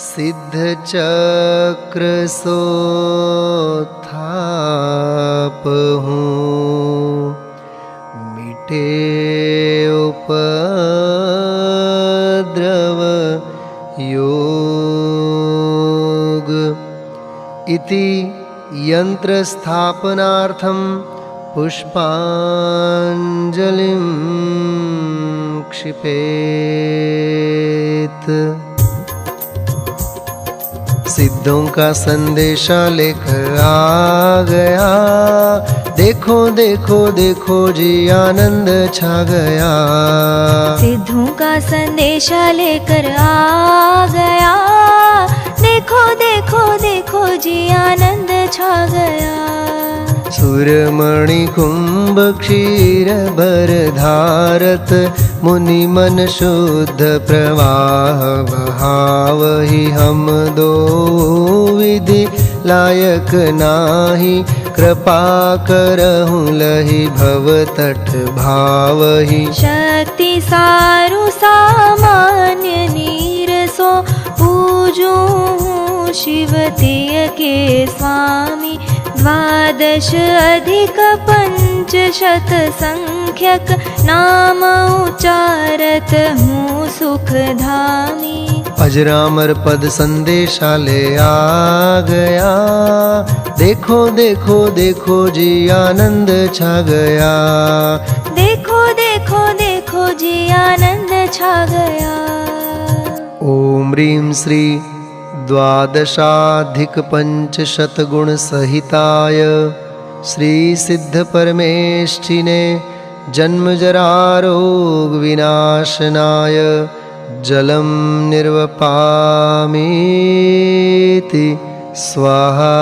सिद्ध चक्र सोत्थाप हूँ मिटे उपद्रव योग। इति यंत्र स्थापनार्थं पुष्पांजलिं क्षिपेत्। सिद्धों का संदेशा लेकर आ गया। देखो देखो देखो जी आनंद छा गया। सिद्धों का संदेशा लेकर आ गया। देखो देखो देखो जी आनंद छा गया। सुरमणि कुंभ क्षीर भर धारत, मुनि मन शुद्ध प्रवाह बहावहि। हम दो विधि लायक नाही, कृपा करहु लहि भव तट भावहि। शक्ति सारु सामान्य नीरसो, पूजू शिव तेय के स्वामी। द्वादश अधिक पंचशत संख्यक, नाम उचारत हूँ सुख धामी। अजरामर पद संदेशा ले आ गया। देखो देखो देखो जी आनंद छा गया। देखो देखो देखो जी आनंद छा गया। ओम ह्रीं श्री द्वादशाधिक पंचशत गुण सहिताय श्री सिद्ध परमेष्ठिने, जन्म जरा रोग विनाशनाय जलम निर्वपामीति स्वाहा।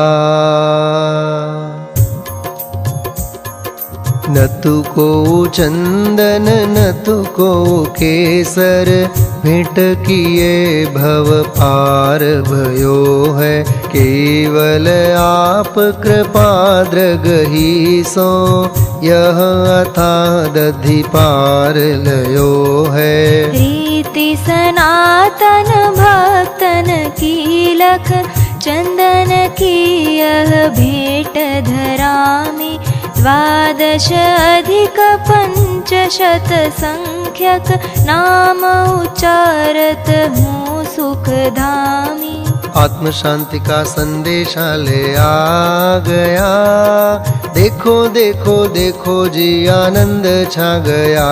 न तु को चंदन न तु को केसर, भेंट किए भव पार भयो है। केवल आप कृपा द्रगहि सो, यह अथाह दधि पार लयो है। रीति सनातन भक्तन की लख, चंदन की यह भेंट धरामी। द्वादश अधिक पंचशत संख्यक, नाम उचारत हूँ सुख धामी। आत्म शांति का संदेशा ले आ गया। देखो देखो देखो जी आनंद छा गया।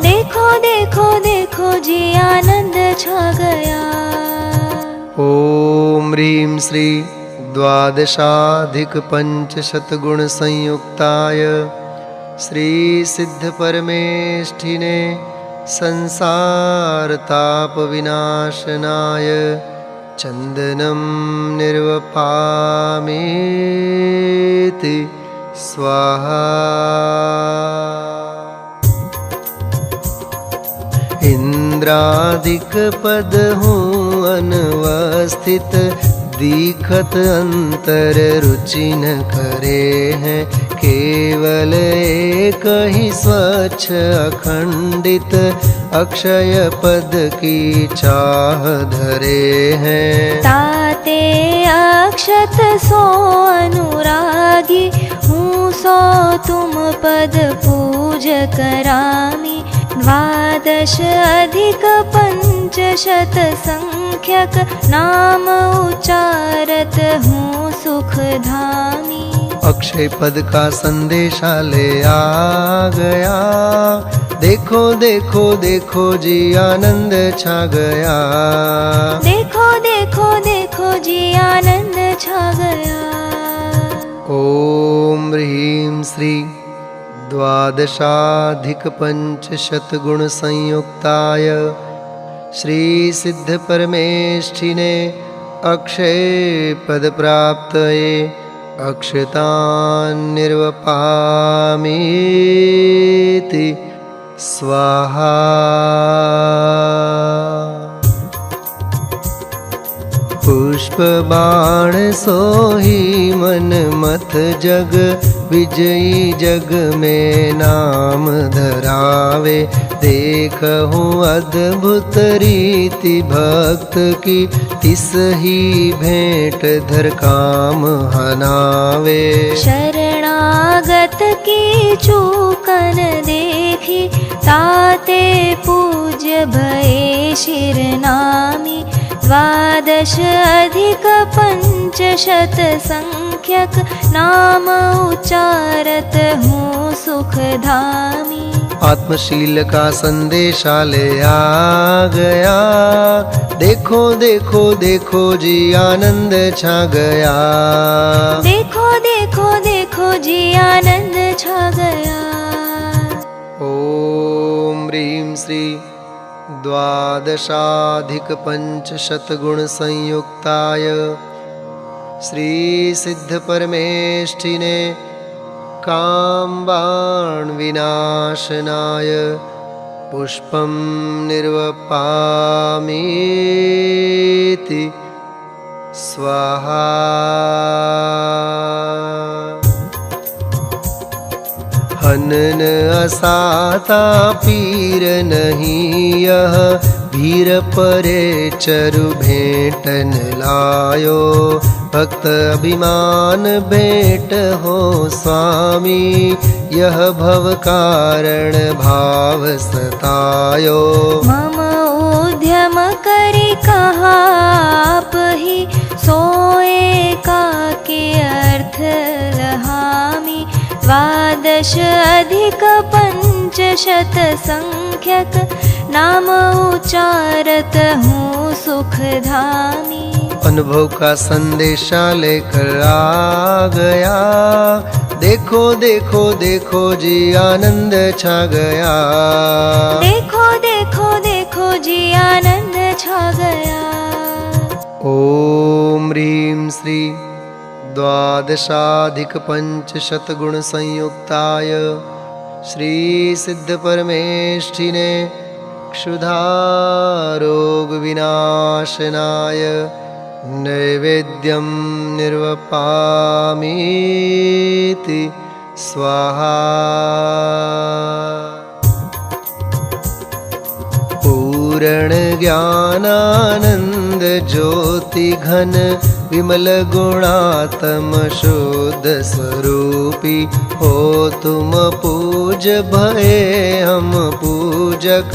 देखो देखो देखो जी आनंद छा गया। ओम ह्रीं श्री द्वादशाधिक पंचशत गुण संयुक्ताय श्री सिद्ध परमेष्ठिने, संसार ताप विनाशनाय चंदनम निर्वपामीति स्वाहा। इंद्रादिक पद हूँ अनवस्थित, दीखत अंतर रुचि न करे हैं। केवल एक ही स्वच्छ अखंडित, अक्षय पद की चाह धरे हैं। ताते अक्षत सो अनुरागी, हूँ सो तुम पद पूज करामी। द्वादश अधिक पंचशत संख्यक, नाम उचारत हूँ सुख धामी। अक्षय पद का संदेशा ले आ गया। देखो देखो देखो जी आनंद छा गया। देखो देखो देखो जी आनंद छा गया। ओम ह्रीं श्री द्वादशाधिक पंचशत गुण संयुक्ताय श्री सिद्ध परमेष्ठिने, अक्षय पद प्राप्तये अक्षतान् निर्वपामीति स्वाहा। पुष्प बाण सोही मन मथ जग, विजयी जग में नाम धरावे। देखहु अद्भुत रीति भक्त की, तिस ही भेंट धर काम हनावे। शरणागत की चूकन देखी, ताते पूज्य भये शिरनामी। द्वादश अधिक पंचशत संख्यक, नाम उचारत हूँ सुख धामी। आत्मशील का संदेशा ले आ गया। देखो देखो देखो जी आनंद छा गया। देखो देखो देखो जी आनंद छा गया। ओम ह्रीं श्री द्वादशाधिक पंचशतगुण संयुक्ताय श्री सिद्ध परमेष्ठिने कामबाण विनाशनाय पुष्पं निर्वपामीति स्वाहा। हनन असाता पीर नहीं यह भीर परे चरु भेंटन लायो। भक्त अभिमान भेंट हो स्वामी यह भव कारण भाव सतायो। मम उद्यम करि कहा आप ही सोए का के अर्थ लहामी। द्वादश अधिक पंचशत संख्यक नाम उच्चारत हूँ सुखधामी। अनुभव का संदेशा लेकर आ गया। देखो देखो देखो जी आनंद छा गया। देखो देखो देखो जी आनंद छा गया। ओम ह्रीं श्री द्वादशाधिक पंचशतगुण संयुक्ताय श्री सिद्ध परमेष्ठिने क्षुधारोग विनाशनाय नैवेद्यं निर्वपामीति स्वाहा। पूर्ण ज्ञानानंद ज्योति घन विमल गुणात्म शुद्ध स्वरूपी हो तुम पूज भये हम पूजक।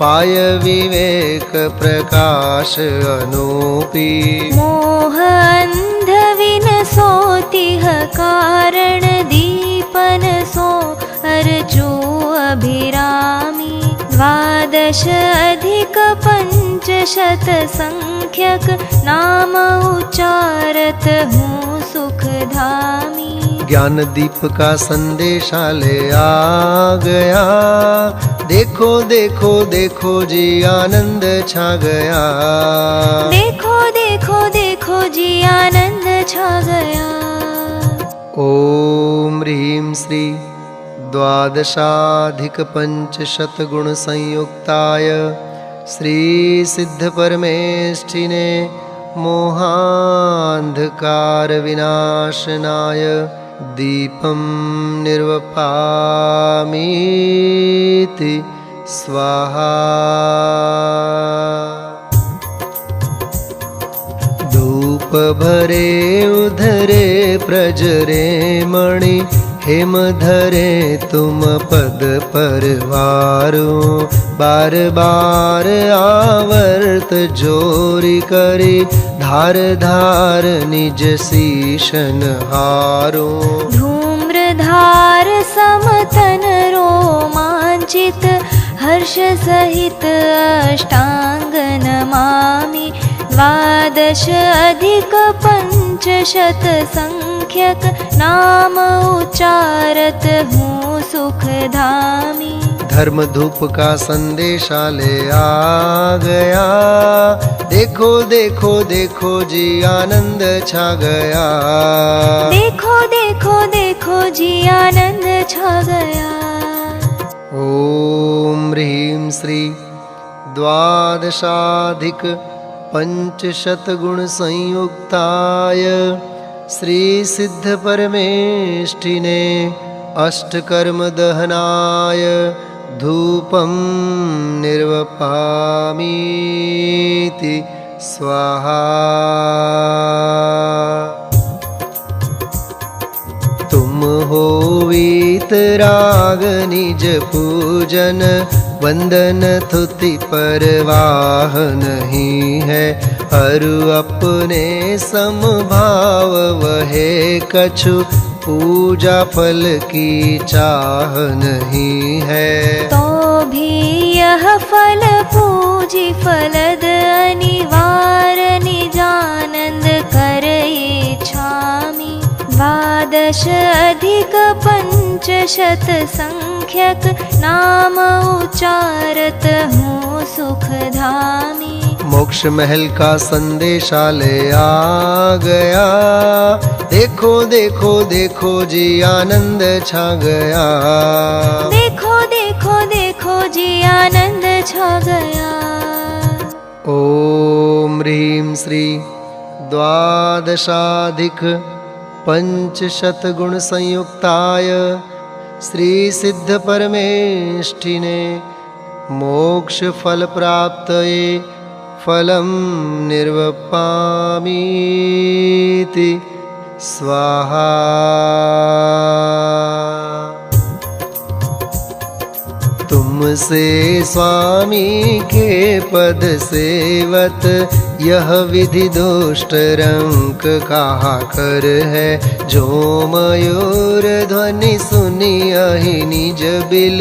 पाय विवेक प्रकाश अनूपी। मोह अंध विन सोतिह कारण दीपन सो अर्जो अभिरामी। द्वादश अधिक पंचशत संख्यक नाम उच्चारत हूँ सुखधामी। ज्ञान दीप का संदेशा ले आ गया। देखो देखो देखो जी आनंद छा गया। देखो देखो देखो जी आनंद छा गया। ओम ह्रीं श्री द्वादशाधिक पंचशतगुण संयुक्ताय श्री सिद्ध परमेष्ठिने मोहांधकार विनाशनाय दीपं निर्वपामीति स्वाहा। धूप भरे उधरे प्रजरे मणि हेम धरे तुम पद परवारो। बार बार आवर्त जोरी करी धार धार निज शीशन हारो। धूम्रधार समतन रोमांचित हर्ष सहित अष्टांग नमामि। द्वादश अधिक पंचशत संख्यक नाम उच्चारत हूँ सुखधामी। धर्म धूप का संदेशा ले आ गया। देखो देखो देखो जी आनंद छा गया। देखो देखो देखो जी आनंद छा गया। ओम ह्रीं श्री द्वादशाधिक पंचशतगुण संयुक्ताय श्री सिद्ध परमेष्ठिने अष्टकर्म दहनाय धूपं निर्वपामीति स्वाहा। तुम हो वीतराग निज पूजन वंदन तुति परवाह नहीं है। अरु अपने समभाव वहे कछु पूजा फल की चाह नहीं है। तो भी यह फल पूजी फलद अनिवार निजानंद कर इच्छामि। द्वादश अधिक पंचशत संख्यक नाम उच्चारत हूँ सुखधामी। मोक्ष महल का संदेशा ले आ गया, देखो देखो देखो जी आनंद छा गया। देखो देखो देखो जी आनंद छा गया। ओम ह्रीं श्री द्वादशाधिक पंचशत गुण संयुक्ताय श्री सिद्ध परमेष्ठिने मोक्ष फल प्राप्तये फलं निर्वपामीति स्वाहा। तुमसे स्वामी के पद सेवत यह विधि दुष्ट रंक कहा कर है। जो मयूर ध्वनि सुनी अहि निज बिल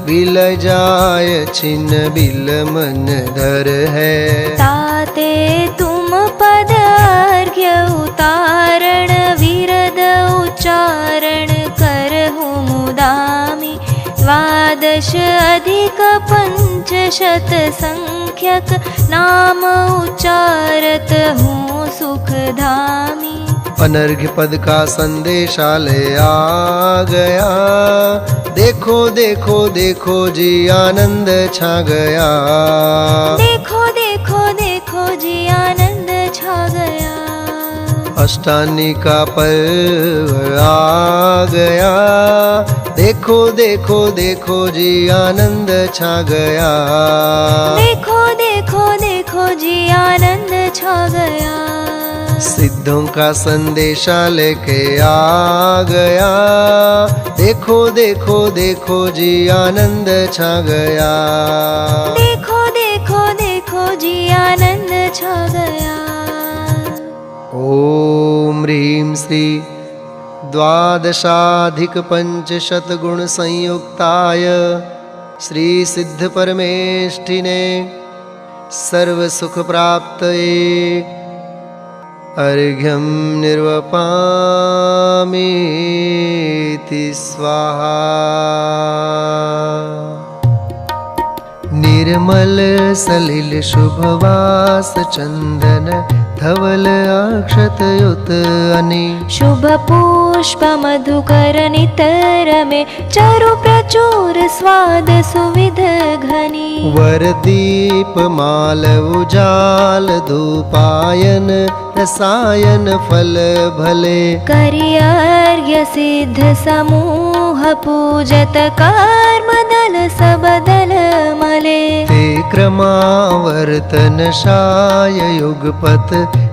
बिल जाय छिन्न बिल मन धर है। ताते तुम पद अर्घ्य उतारण विरद उच्चारण करहु मुदामि। द्वादश अधिक पंचशत संख्यक नाम उच्चारत हूँ सुखधामी। अनर्घ्य पद का संदेशा ले आ गया, देखो देखो देखो जी आनंद छा गया। देखो देखो देखो जी आनंद छा गया। अष्टानी का पर्व आ गया, देखो देखो देखो जी आनंद छा गया। देखो देखो देखो जी आनंद छा गया। सिद्धों का संदेशा लेके आ गया, देखो देखो देखो जी आनंद छा गया। देखो देखो देखो जी आनंद छा गया। ओम ह्रीं श्री द्वादशाधिक पंचशत गुण संयुक्ताय श्री सिद्ध परमेष्ठिने सर्व सुख प्राप्तये अर्घ्यं निर्वपामीति स्वाहा। निर्मल सलिल शुभवास चंदन धवल अक्षत युत अनि। शुभ पुष्प मधुकर नितर में चारु प्रचुर स्वाद सुविध घनी। वर दीप माल उजाल धूपायन रसायन फल भले। करियर्घ्य सिद्ध समूह पूजत कर्म दल सब दल मले। ते क्रमावर्तन शाय युगपत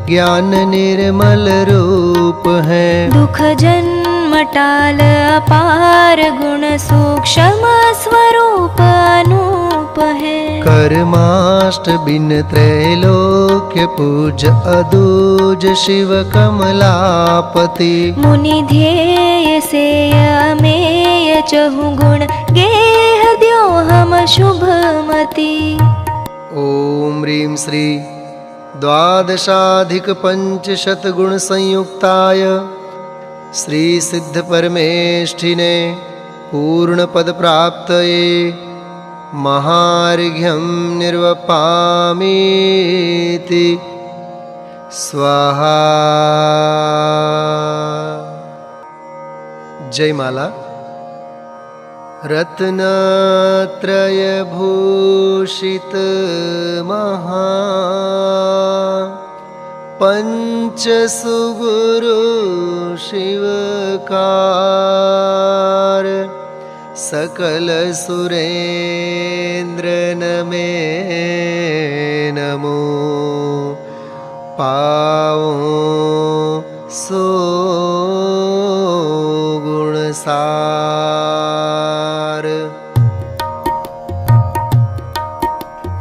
ज्ञान निर्मल रूप है। दुख जन्म टाल अपार गुण सूक्ष्म स्वरूप अनूप है। कर्माष्ट बिन त्रैलोक्य पूज अदूज शिव कमलापति। मुनि ध्येय से अमेय चहु गुण गेह द्यो हम शुभमति। ओम ह्रीं श्री द्वादशाधिक पंचशत गुण संयुक्ताय श्री सिद्ध परमेष्ठिने पूर्ण पद प्राप्तये महार्घ्यं निर्वपामीति स्वाहा। जय माला। रत्नत्रय भूषित महा पंच सुगुरु शिवकार। सकल सुरेंद्र नमे नमो पाओ सो गुणसार।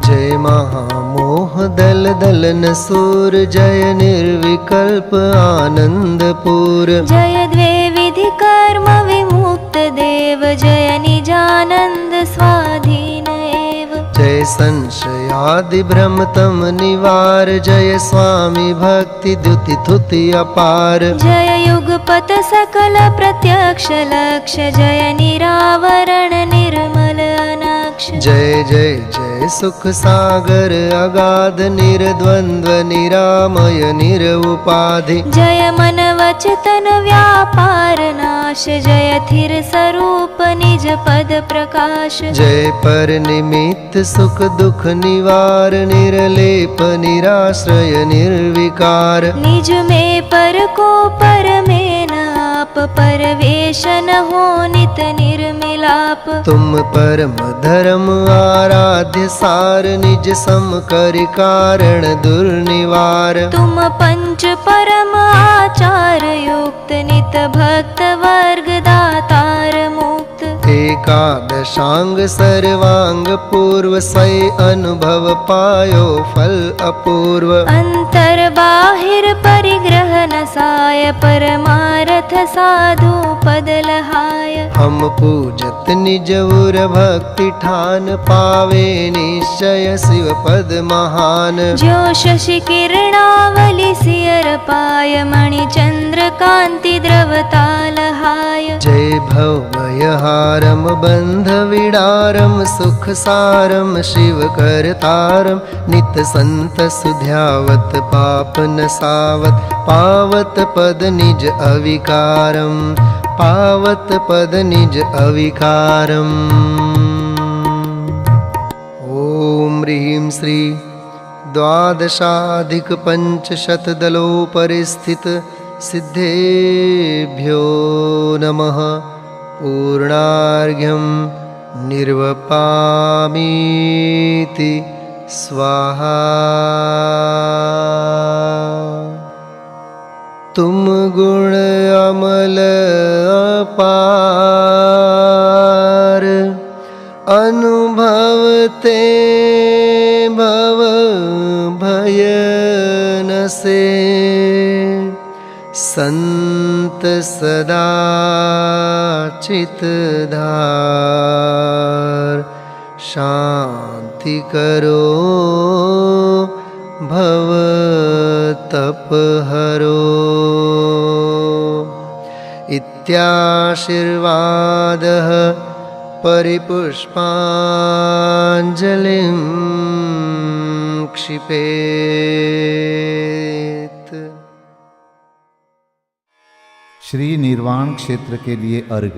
जय महामोह दल दलन सूर जय निर्विकल्प आनंदपुर जय द्विविधि कर्म विमुक्त देव जय निजानंद स्वाधीन एव जय संशयादि भ्रम तम निवार जय स्वामी भक्ति द्युति थुति अपार जय युगपत सकल प्रत्यक्ष लक्ष्य जय निरावरण निर्मल अनाक्ष जय जय जय सुख सागर अगाध निर्द्वंद्व निरामय निरउपाधि जय मन वचतन व्यापार नाश जय थिर स्वरूप निज पद प्रकाश जय पर निमित्त सुख दुख निवार निर्लेप निराश्रय निर्विकार निज में पर को पर में न आप परवेशन हो नित निर्मिलाप तुम परम धर्म आराध्य सार निज सम करि कारण दुर्निवार तुम पंच परम आचार युक्त नित भक्त वर्ग दातार मुक्त एकादशांग सर्वांग पूर्व सै अनुभव पायो फल अपूर्व अंतर बाहिर परिग्रह नसाय परमारथ साधु पद लहाय हम पूजत निज उर भक्ति ठान पावे निश्चय शिव पद महान जो शशि किरणावली सियर पाय मणि चंद्र कांति द्रवताल हाय जय भव भयहारम बंध विडारम सुख सारम शिव करतारम नित संत सुध्यावत पाप नसावत पावत पद निज अविकारम पावत पद निज अविकारम ओम ह्रीं श्री द्वादशाधिक पंचशत दलोपरिस्थित सिद्धेभ्यो नमः पूर्णार्घ्यं निर्वपामीति स्वाहा तुम गुण अमल अपार अनुभवते भव भय न से संत सदा चित धार शांति करो भव तप हरो इत्याशीर्वादः परिपुष्पाञ्जलिं क्षिपेत्। श्री निर्वाण क्षेत्र के लिए अर्घ।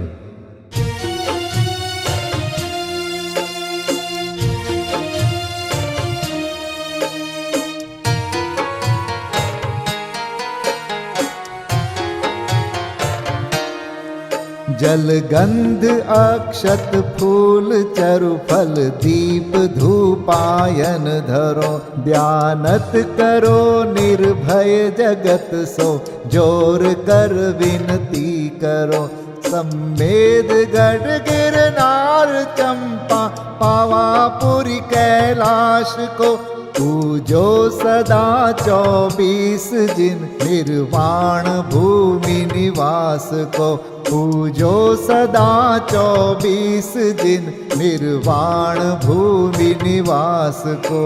जल गंध अक्षत फूल चरु फल दीप धूपायन धरो ध्यानत करो निर्भय जगत सो जोर कर विनती करो सम्मेद गढ़ गिरनार चंपा पावापुरी कैलाश को पूजो सदा 24 जिन निर्वाण भूमि निवास को पूजो सदा 24 जिन निर्वाण भूमि निवास को।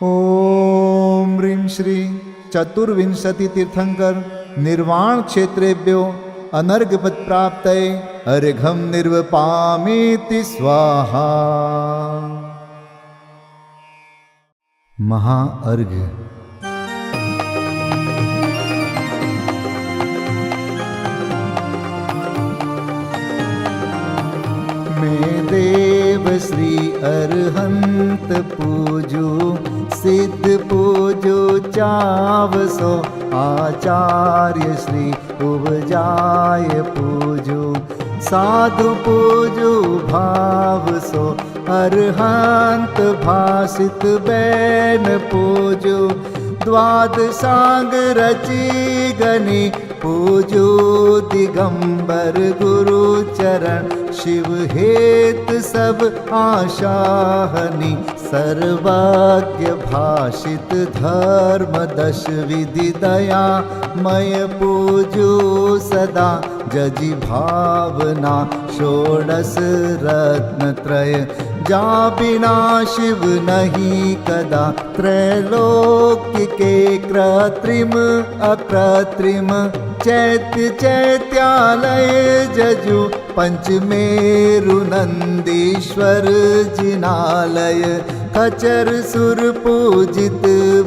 ओम ह्रीं श्री चतुर्विंशति तीर्थंकर निर्वाण क्षेत्रेभ्यो अनर्घपद प्राप्तये अर्घं निर्वपामीति स्वाहा। महाअर्घ्य। मैं देव श्री अरहंत पूजू सिद्ध पूजू चावसो आचार्य श्री उपजाय पूजू साधु पूजू भाव सो अरहंत भासित बैन पूजू द्वादशांग रची गनी पूजो दिगंबर गुरु चरण, शिव हेत सब आशाहनि, सर्वज्ञ भाषित धर्म दश विधि दया मय पूजो सदा, जजि भावना षोडश रत्न त्रय, जा बिना शिव नहीं कदा, त्रैलोक्य के कृत्रिम अकृत्रिम, चैत्य चैत्यालय जजु, पंचमेरु नंदीश्वर जिनालय, खचर सुर पूजित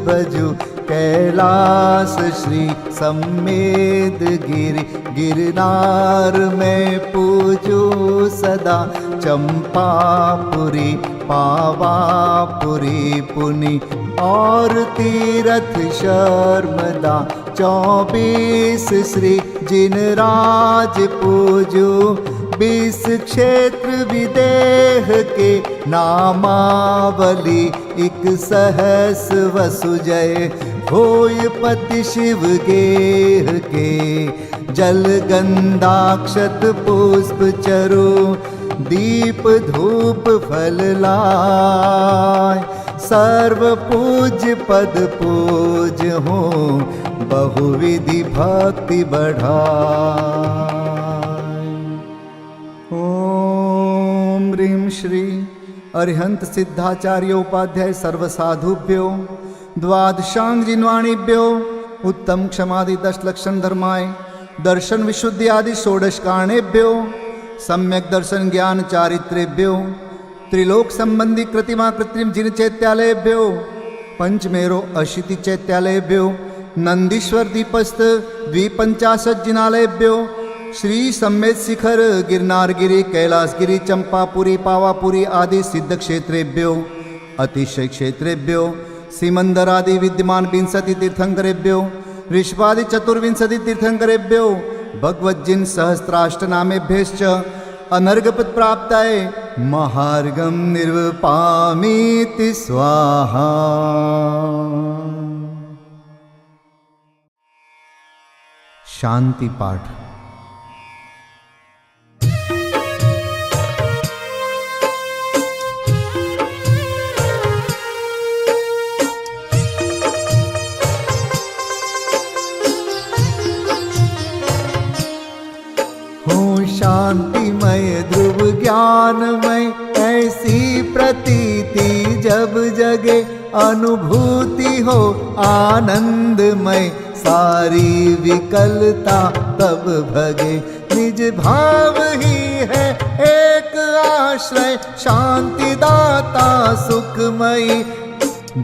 भजु, कैलास श्री सम्मेद गिरि, गिरनार में पूजो सदा, चंपापुरी पावापुरी पुनि, और तीरथ शर्मदा, 24 श्री जिनराज पूजो, 20 क्षेत्र विदेह के नामावली, 1 सहस वसुजय, होय पति शिव गेह के, जल गंधाक्षत पुष्प चरो, दीप धूप फल लाय, सर्व पूज्य पद पूज हो, बहुविधि भक्ति बढ़ाय। ओम ह्रीं श्री अरिहंत सिद्धाचार्योपाध्याय सर्वसाधुभ्यो, द्वादशांग जिन्वाणीभ्यो, उत्तम क्षमादि 10 लक्षण धर्माय, दर्शन विशुद्धि आदि 16 कारणेभ्यो, सम्यक दर्शन ज्ञान चारित्रेभ्यो, त्रिलोक संबंधी कृतिमा कृत्रिम जिन चैत्यालयभ्यो, पंचमेरो अशीति चैत्यालयभ्यो, नंदीश्वर दीपस्थ 250 जिनालयभ्यो, श्री सम्मेद शिखर गिरनारगिरी कैलासगिरी चंपापुरी पावापुरी आदि सिद्ध क्षेत्रेभ्यो, अतिशय क्षेत्रेभ्यो, सिमंदर आदि विद्यमान 20 तीर्थंकरेभ्यो, ऋषभादि 24 तीर्थंकरेभ्यो, भगवज्जिन सहस्राष्टनामेभ्यश्च अनर्गपद प्राप्ताय महार्गम निर्वपामीति स्वाहा। शांति पाठ। शांतिमय ध्रुव ज्ञानमय ऐसी प्रतीति जब जगे, अनुभूति हो आनंदमय सारी विकलता तब भगे। निज भाव ही है एक आश्रय शांति दाता सुखमयी,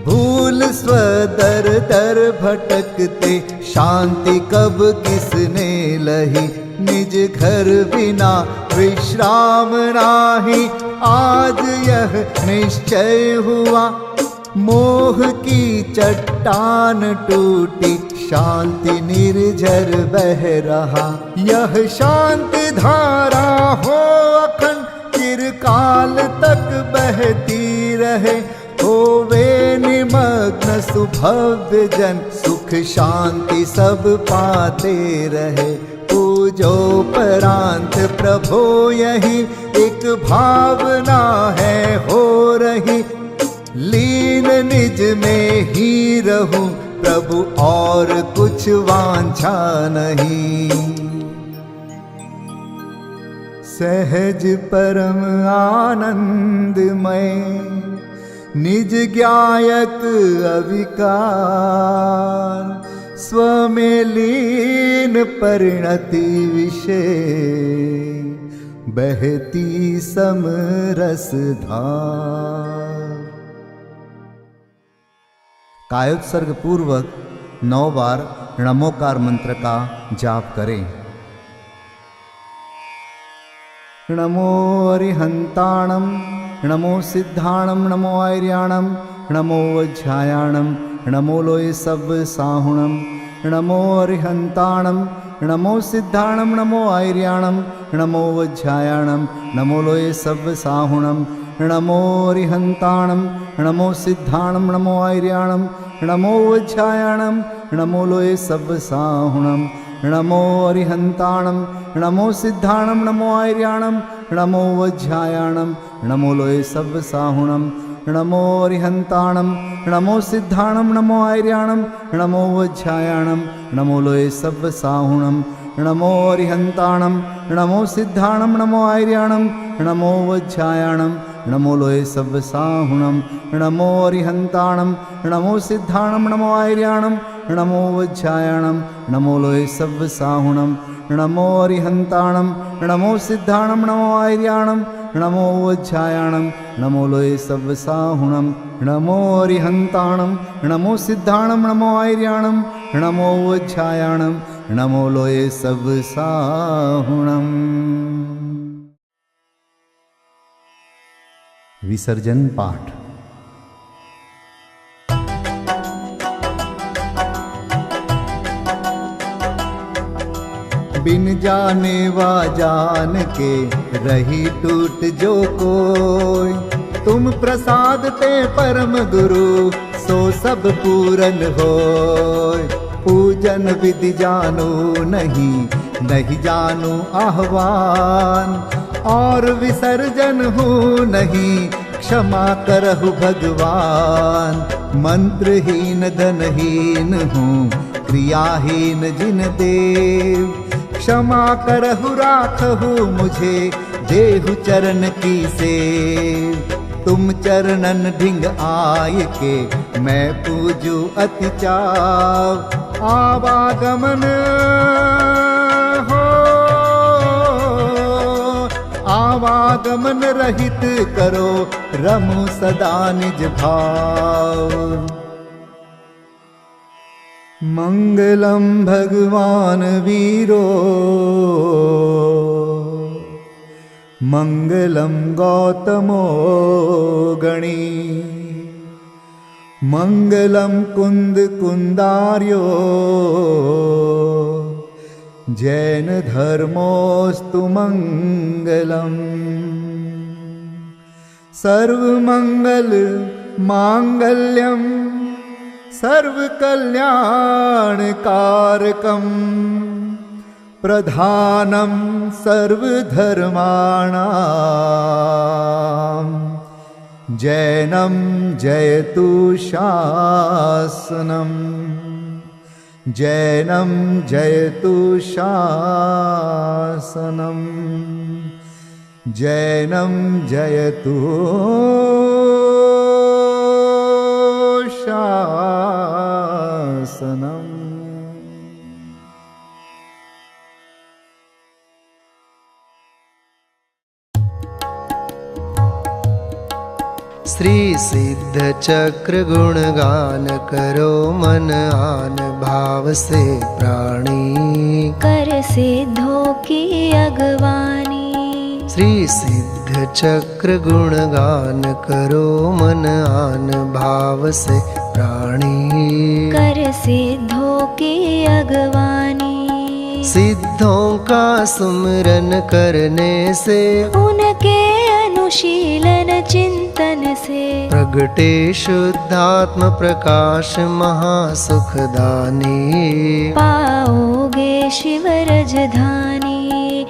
भूल स्वदर दर भटकते शांति कब किसने लही। निज घर बिना विश्राम नाही, आज यह निश्चय हुआ मोह की चट्टान टूटी, शांति निर्झर बह रहा। यह शांति धारा हो अखंड चिरकाल तक बहती रहे, होवे निमग्न सुभव्य जन सुख शांति सब पाते रहे। पूजोपरांत प्रभो यही एक भावना है हो रही, लीन निज में ही रहूं प्रभु और कुछ वांछा नहीं। सहज परम आनंदमय निज ज्ञायक अविकार, स्वमें लीन परिणति विषय बहती समरस धार। कायोत्सर्ग पूर्वक 9 बार नमोकार मंत्र का जाप करें। नमो अरिहंताणम, नमो सिद्धाणम, नमो आर्याणम, नमो वज्रायाणम, नमो लोय सब साहुणम। नमो अरिहंताणम, नमो सिद्धाणम, नमो आर्याणम, नमो वज्रायाणम, नमो लोय सब साहुणम। नमो अरिहंताणम, नमो सिद्धाणम, नमो आर्याणम, नमो वज्रायाणम, नमो लोय सब साहुणम। नमो अरिहन्ताणं नमो सिद्धाणं नमो आर्याणं नमो वज्रायाणं नमो लोये सव्वसाहुणं नमो अरिहन्ताणं नमो सिद्धाणं नमो आर्याणं नमो वज्रायाणं नमो लोये सव्वसाहुणं नमो अरिहन्ताणं नमो सिद्धाणं नमो आर्याणं नमो वज्रायाणं नमो लोये सव्वसाहुणं नमो अरिहन्ताणं नमो सिद्धाणं नमो आर्याणं नमो वज्रायाणं नमो लोये सव्वसाहुणं नमो अरिहन्ताणं नमो सिद्धाणं नमो आर्याणं नमो वज्रायाणं नमो लोये सव्वसाहुणं नमो अरिहन्ताणं नमो सिद्धाणं नमो आर्याणं नमो वज्रायाणं नमो लोये सव्वसाहुणम्। विसर्जन पाठ। बिन जाने वा जान के रही टूट जो कोई, तुम प्रसाद ते परम गुरु सो सब पूरन होय। पूजन विधि जानो नहीं, नहीं जानो आह्वान, और विसर्जन हूँ नहीं क्षमा करहु भगवान। मंत्रहीन धनहीन हूँ क्रियाहीन जिन देव, क्षमा करहु राखहु मुझे देहु चरण की सेव। तुम चरणन ढिंग आय के मैं पूजू अति चाव। आवागमन हो आवागमन रहित करो रमु सदा निज भाव। मंगलम भगवान वीरो मंगलम गौतमो गणी, मंगलम कुंद कुंदार्यो जैन धर्मोस्तु मंगलम। सर्वमंगल मांगल्यम सर्वकल्याणकारकम्, प्रधानं सर्वधर्माणां जैनं जयतु शासनम्, जैनं जयतु शासनम्, जैनं जयतु शासनम्। श्री सिद्ध चक्र गुणगान करो मन आन भाव से प्राणी, कर सिद्धों की अगवानी। श्री सिद्ध चक्र गुणगान करो मन आन भाव से प्राणी, कर सिद्धों की अगवानी। सिद्धों का सुमिरन करने से, उनके अनुशीलन चिंतन से, प्रगटे शुद्धात्म प्रकाश महासुखदानी। पाओगे शिव रजधानी।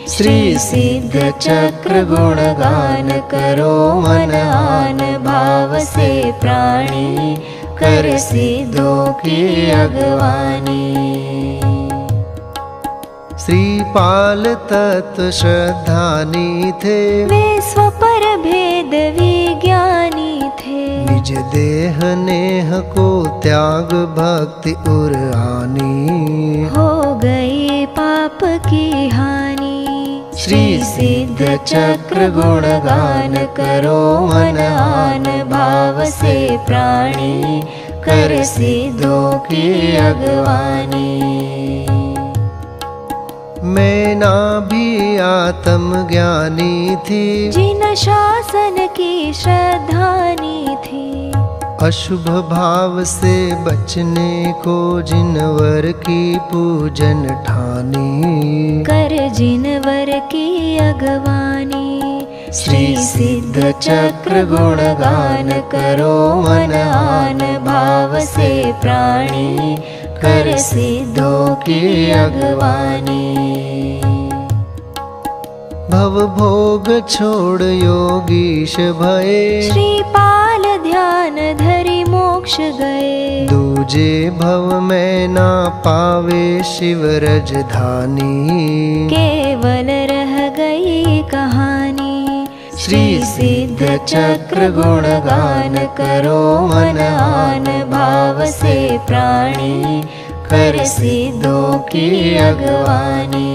श्री सिद्ध चक्र गुणगान करो मन आन भाव से प्राणी, कर सिद्धों की अगवानी। श्रीपाल तत्व श्रद्धानी थे, वे स्वपर भेद विज्ञानी थे। निज देह नेह को त्याग भक्ति उर आनी, हो गई पाप की हानि। श्री सिद्ध चक्र गुणगान करो मन आन भाव से प्राणी, कर सिद्धों की अगवानी। मैं ना भी आत्म ज्ञानी थी, जिन शासन की श्रद्धानी थी। अशुभ भाव से बचने को जिनवर की पूजन ठानी, कर जिनवर की अगवानी। श्री सिद्ध चक्र गुणगान करो मन आन भाव से प्राणी, कर सिद्धों की अगवानी। भव भोग छोड़ योगीश भये, श्रीपाल ध्यान धरि मोक्ष गए। दूजे भव में ना पावे शिव रजधानी, केवल रह गई कहानी। श्री सिद्ध चक्र गुणगान करो मन आन भाव से प्राणी, कर सिद्धों की अगवानी।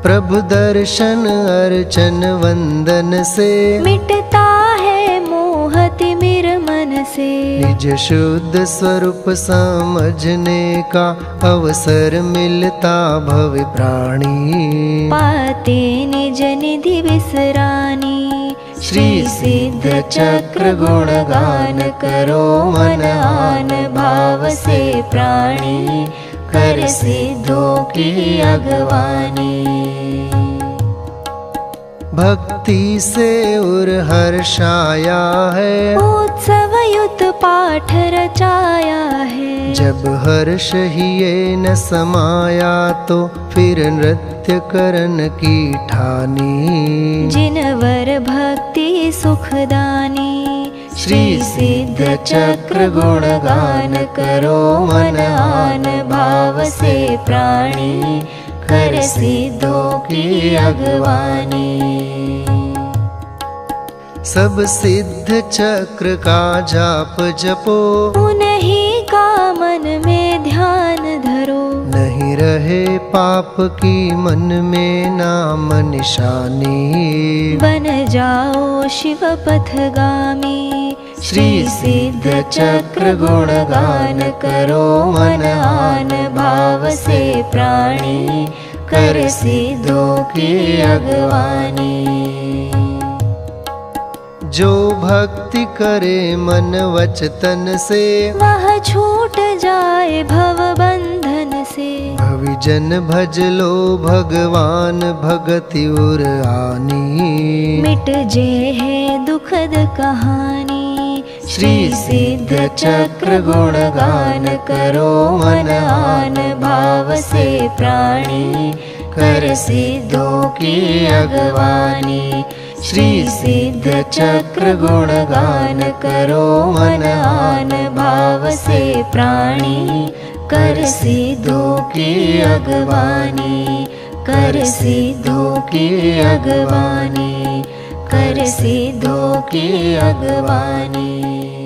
प्रभु दर्शन अर्चन वंदन से, मिटता है मोह तिमिर मन से। निज शुद्ध स्वरूप समझने का अवसर मिलता भव प्राणी, पाते निज निधि विसरानी। श्री सिद्ध चक्र गुणगान करो मन आन भाव से प्राणी, कर सिद्धों की अगवानी। भक्ति से उर हर्षाया है, उत्सव युत पाठ रचाया है। जब हर्ष ही ये न समाया तो फिर नृत्य करन की ठानी, जिनवर भक्ति सुखदानी। श्री सिद्ध चक्र गुणगान करो मन आन भाव से प्राणी, कर सिद्धों की अगवानी। सब सिद्ध चक्र का जाप जपो, उन्हीं का मन में ध्यान धरो। नहीं रहे पाप की मन में नाम निशानी, बन जाओ शिव पथगामी। श्री सिद्ध चक्र गुणगान करो मन आन भाव से प्राणी, कर सिद्धों की अगवानी। जो भक्ति करे मन वच तन से, वह छूट जाए भव बंधन से। भविजन भज लो भगवान भगति उर आनी, मिट जे है दुखद कहानी। श्री सिद्ध चक्र गुणगान करो मन आन भाव से प्राणी, कर सिद्धों की अगवानी। श्री सिद्ध चक्र गुणगान करो मन आन भाव से प्राणी, कर सिद्धों की अगवानी, कर सिद्धों की अगवानी, कर सिद्धों की अगवानी।